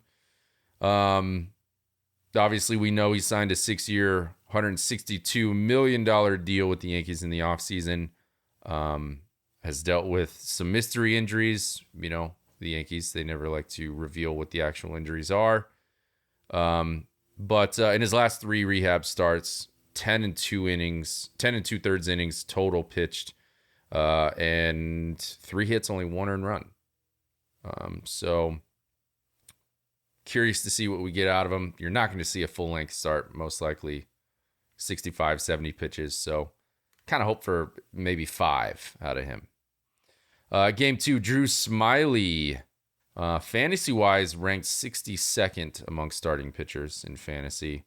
Obviously, we know he signed a 6-year, $162 million deal with the Yankees in the offseason. Has dealt with some mystery injuries. The Yankees, they never like to reveal what the actual injuries are. But in his last 3 rehab starts, 10 2/3 innings total pitched, and 3 hits, only 1 earned run. So curious to see what we get out of him. You're not going to see a full-length start, most likely 65, 70 pitches. So kind of hope for maybe 5 out of him. Game 2, Drew Smyly, fantasy-wise, ranked 62nd among starting pitchers in fantasy.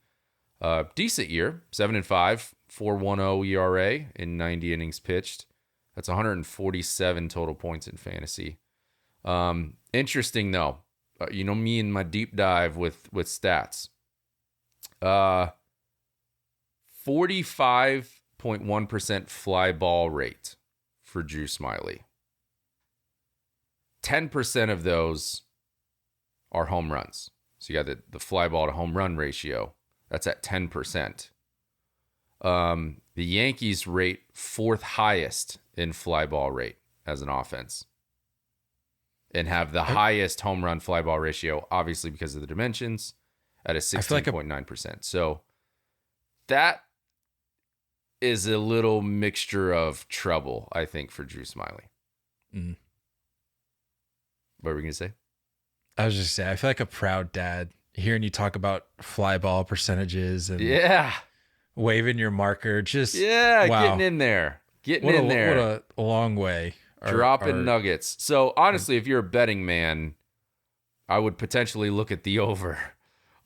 Decent year, 7-5, 4.10 ERA in 90 innings pitched. That's 147 total points in fantasy. Interesting, though. Me and my deep dive with stats. 45.1% fly ball rate for Drew Smyly. 10% of those are home runs. So you got the fly ball to home run ratio. That's at 10%. The Yankees rate 4th highest in fly ball rate as an offense, and have the highest home run fly ball ratio, obviously because of the dimensions, at a 16.9%. So that is a little mixture of trouble, I think, for Drew Smyly. Mm. What were we going to say? I was just saying, I feel like a proud dad hearing you talk about fly ball percentages and waving your marker. Just wow. Getting in there. What a long way. Dropping nuggets. So honestly, if you're a betting man, I would potentially look at the over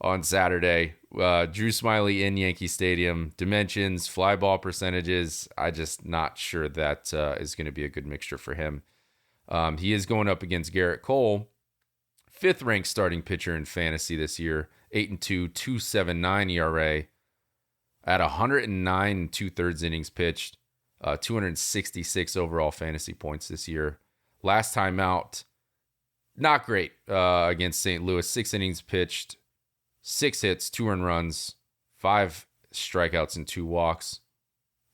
on Saturday. Drew Smyly in Yankee Stadium. Dimensions, fly ball percentages. I just not sure that is going to be a good mixture for him. He is going up against Garrett Cole, 5th ranked starting pitcher in fantasy this year. 8-2, 2.79 ERA at 109 2/3 innings pitched. 266 overall fantasy points this year. Last time out, not great against St. Louis. 6 innings pitched, 6 hits, 2 earned runs, 5 strikeouts, and 2 walks.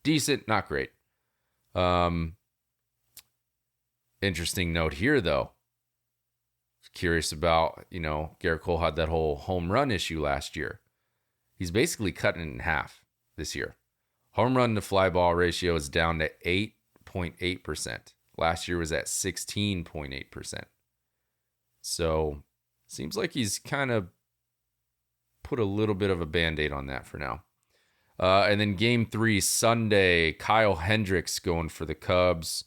Decent, not great. Interesting note here, though. Curious about, Garrett Cole had that whole home run issue last year. He's basically cutting it in half this year. Home run to fly ball ratio is down to 8.8%. Last year was at 16.8%. So seems like he's kind of put a little bit of a Band-Aid on that for now. And then game 3, Sunday, Kyle Hendricks going for the Cubs.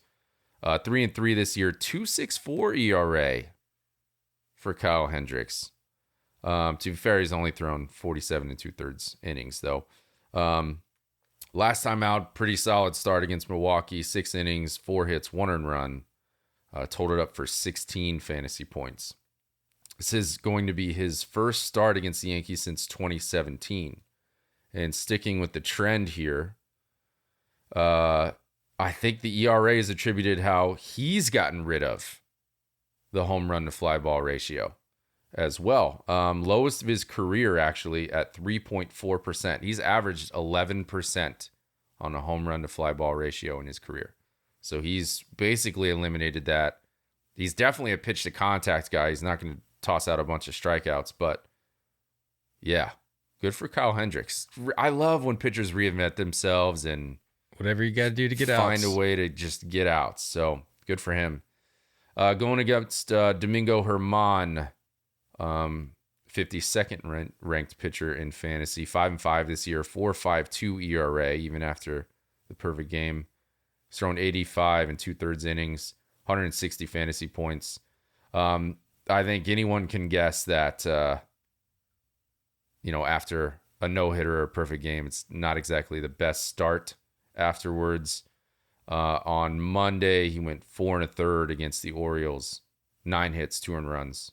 3-3 this year, 2.64 ERA for Kyle Hendricks. To be fair, he's only thrown 47 2/3 innings, though. Last time out, pretty solid start against Milwaukee. 6 innings, 4 hits, 1 earned run. Totaled up for 16 fantasy points. This is going to be his first start against the Yankees since 2017. And sticking with the trend here, I think the ERA is attributed how he's gotten rid of the home run to fly ball ratio as well. Lowest of his career, actually, at 3.4%. He's averaged 11% on a home run to fly ball ratio in his career. So he's basically eliminated that. He's definitely a pitch to contact guy. He's not going to toss out a bunch of strikeouts, but yeah, good for Kyle Hendricks. I love when pitchers reinvent themselves and whatever you got to do to get out. Find a way to just get out. So good for him. Going against Domingo Germán, 52nd ranked pitcher in fantasy, 5-5 this year, 4.52 ERA, even after the perfect game. He's thrown 85 2/3 innings, 160 fantasy points. I think anyone can guess that, after a no-hitter or a perfect game, it's not exactly the best start afterwards. On Monday, he went 4 1/3 against the Orioles, 9 hits, 2 earned runs,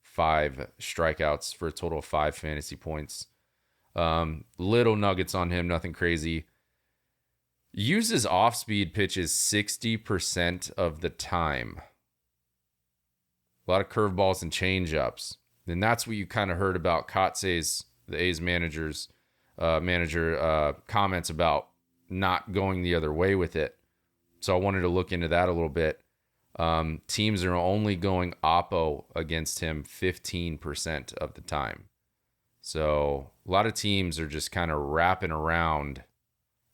5 strikeouts for a total of 5 fantasy points. Little nuggets on him, nothing crazy. Uses off-speed pitches 60% of the time. A lot of curveballs and changeups. And that's what you kind of heard about Kotze's, the A's manager, comments about not going the other way with it. So I wanted to look into that a little bit. Teams are only going oppo against him 15% of the time. So a lot of teams are just kind of wrapping around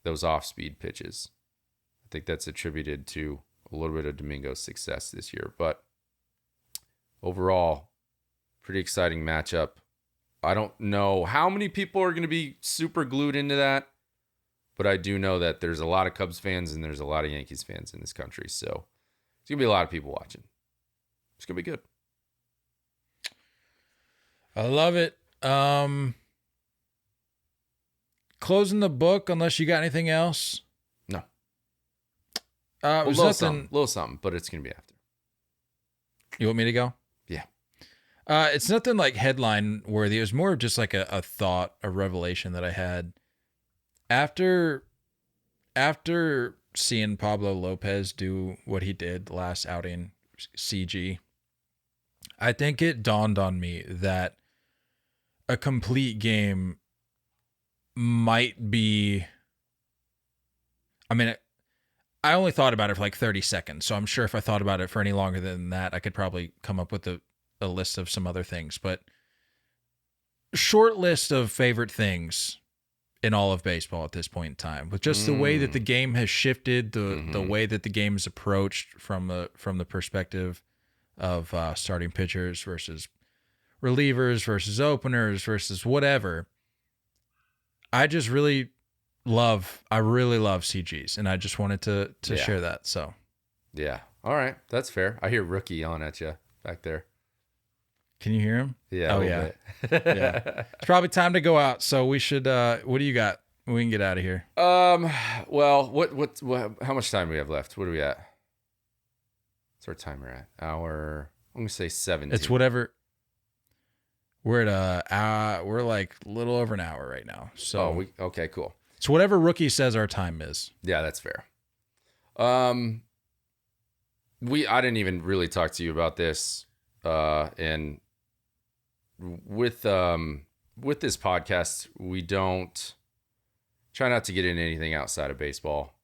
those off-speed pitches. I think that's attributed to a little bit of Domingo's success this year. But overall, pretty exciting matchup. I don't know how many people are going to be super glued into that, but I do know that there's a lot of Cubs fans and there's a lot of Yankees fans in this country. So it's going to be a lot of people watching. It's going to be good. I love it. Closing the book, unless you got anything else. No. It was nothing. Little something, but it's going to be after. You want me to go? Yeah. It's nothing like headline worthy. It was more of just like a thought, a revelation that I had after seeing Pablo Lopez do what he did last outing, CG. I think it dawned on me that a complete game might be, I only thought about it for like 30 seconds. So I'm sure if I thought about it for any longer than that, I could probably come up with a list of some other things, but short list of favorite things in all of baseball at this point in time, with just the way that the game has shifted, the way that the game is approached from the perspective of starting pitchers versus relievers versus openers versus whatever. I really love CGs, and I just wanted to share that. So, yeah. All right. That's fair. I hear Rookie yelling at you back there. Can you hear him? Yeah. Oh, yeah. Yeah. It's probably time to go out. So we should, what do you got? We can get out of here. Well, what, how much time do we have left? What are we at? What's our timer at? I'm going to say 17. It's whatever. We're at we're like a little over an hour right now. So okay, cool. It's whatever Rookie says our time is. Yeah, that's fair. I didn't even really talk to you about this. And with this podcast, we don't try not to get into anything outside of baseball.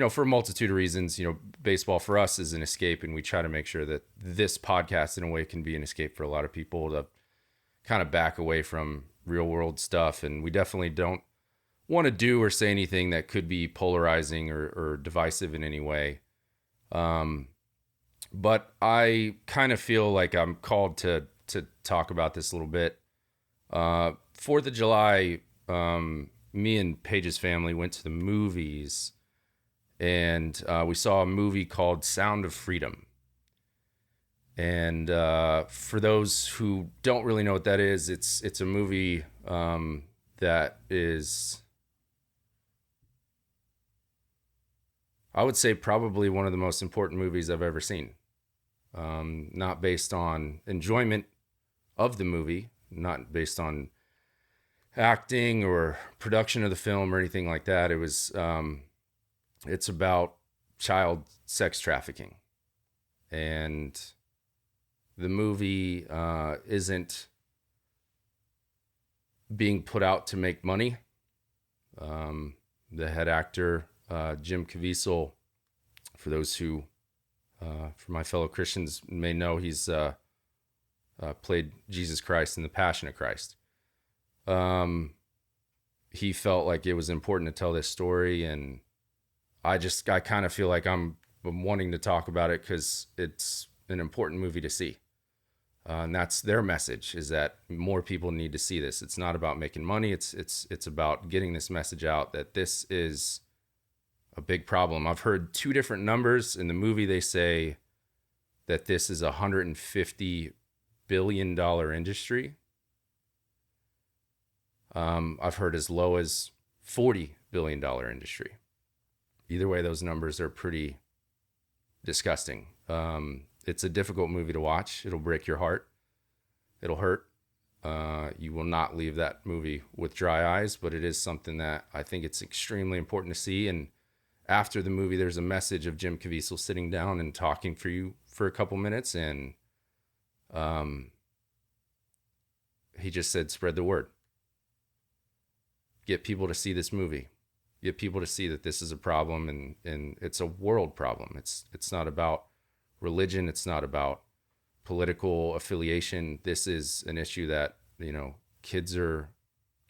for a multitude of reasons, baseball for us is an escape, and we try to make sure that this podcast in a way can be an escape for a lot of people to kind of back away from real world stuff. And we definitely don't want to do or say anything that could be polarizing or divisive in any way. But I kind of feel like I'm called to talk about this a little bit. 4th of July, me and Paige's family went to the movies, and we saw a movie called Sound of Freedom. And for those who don't really know what that is, it's a movie that is, I would say, probably one of the most important movies I've ever seen. Not based on enjoyment of the movie, not based on acting or production of the film or anything like that. It was, it's about child sex trafficking. And the movie isn't being put out to make money. The head actor, Jim Caviezel, for those who, for my fellow Christians, may know, he's played Jesus Christ in The Passion of Christ. He felt like it was important to tell this story, and I kind of feel like I'm wanting to talk about it because it's an important movie to see. And that's their message, is that more people need to see this. It's not about making money. It's about getting this message out that this is a big problem. I've heard 2 different numbers. In the movie, they say that this is a $150 billion industry. I've heard as low as $40 billion industry. Either way, those numbers are pretty disgusting. It's a difficult movie to watch. It'll break your heart. It'll hurt. You will not leave that movie with dry eyes, but it is something that I think it's extremely important to see. And after the movie, there's a message of Jim Caviezel sitting down and talking for you for a couple minutes. And he just said, spread the word. Get people to see this movie. Get people to see that this is a problem, and it's a world problem. It's not about religion. It's not about political affiliation. This is an issue that, kids are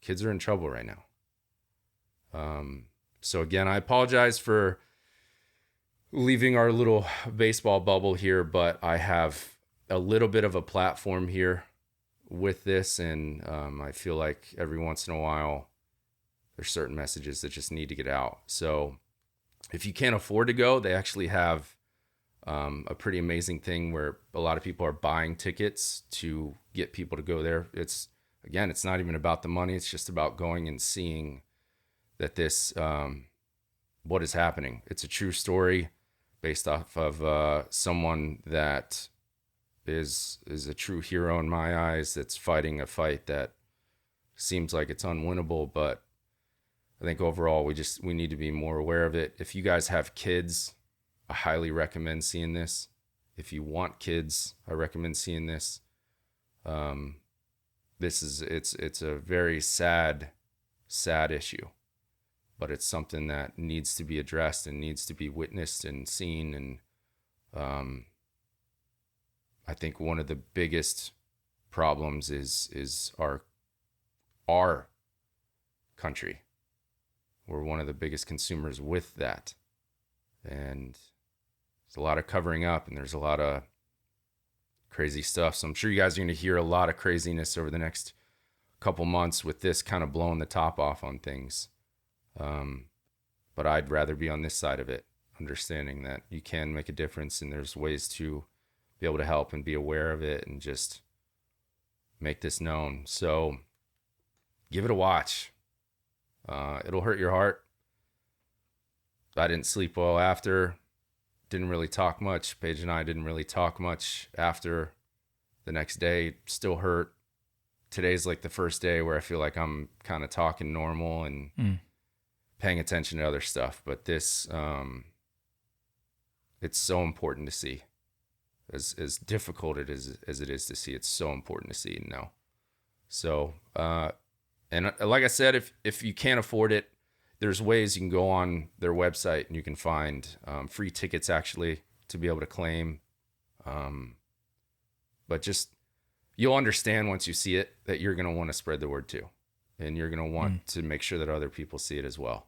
in trouble right now. So again, I apologize for leaving our little baseball bubble here, but I have a little bit of a platform here with this, and I feel like every once in a while there's certain messages that just need to get out. So if you can't afford to go, they actually have a pretty amazing thing where a lot of people are buying tickets to get people to go there. It's not even about the money. It's just about going and seeing that this, what is happening. It's a true story based off of someone that is a true hero in my eyes, that's fighting a fight that seems like it's unwinnable, but I think overall we need to be more aware of it. If you guys have kids, I highly recommend seeing this. If you want kids, I recommend seeing this. It's a very sad issue, but it's something that needs to be addressed and needs to be witnessed and seen. And I think one of the biggest problems is our country. We're one of the biggest consumers with that. And there's a lot of covering up, and there's a lot of crazy stuff. So I'm sure you guys are going to hear a lot of craziness over the next couple months with this kind of blowing the top off on things. But I'd rather be on this side of it, understanding that you can make a difference, and there's ways to be able to help and be aware of it and just make this known. So give it a watch. It'll hurt your heart. I didn't sleep well after. Didn't really talk much. Paige and I didn't really talk much after. The next day still hurt. Today's like the first day where I feel like I'm kind of talking normal and paying attention to other stuff. But this, it's so important to see. As difficult as it is to see, it's so important to see and know. So, and like I said, if you can't afford it, there's ways you can go on their website and you can find free tickets actually to be able to claim. But just, you'll understand once you see it that you're going to want to spread the word too. And you're going to want to make sure that other people see it as well.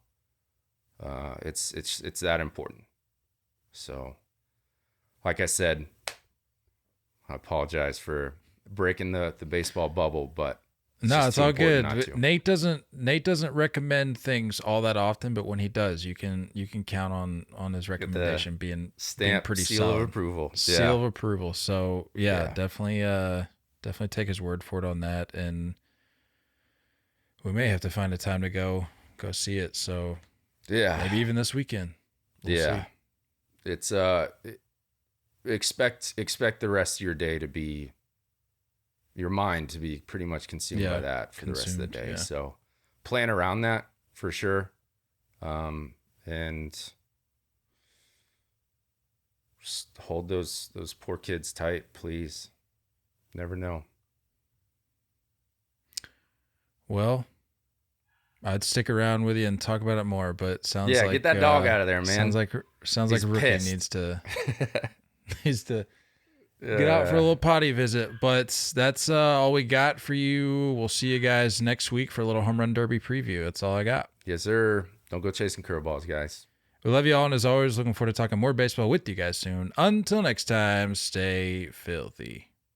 It's that important. So, like I said, I apologize for breaking the baseball bubble, but no, it's all good. Nate doesn't recommend things all that often, but when he does, you can count on his recommendation being pretty seal solid. Of approval. Seal of approval. So definitely take his word for it on that, and we may have to find a time to go see it. So maybe even this weekend. We'll see. It's expect the rest of your day to be, your mind to be pretty much consumed by that for the rest of the day. So plan around that for sure. And just hold those poor kids tight, please. Never know. Well, I'd stick around with you and talk about it more, but it sounds like get that dog out of there, man. Sounds like a rookie pissed. needs to get out for a little potty visit. But that's all we got for you. We'll see you guys next week for a little home run derby preview. That's all I got. Yes, sir. Don't go chasing curveballs, guys. We love you all, and as always, looking forward to talking more baseball with you guys soon. Until next time, stay filthy.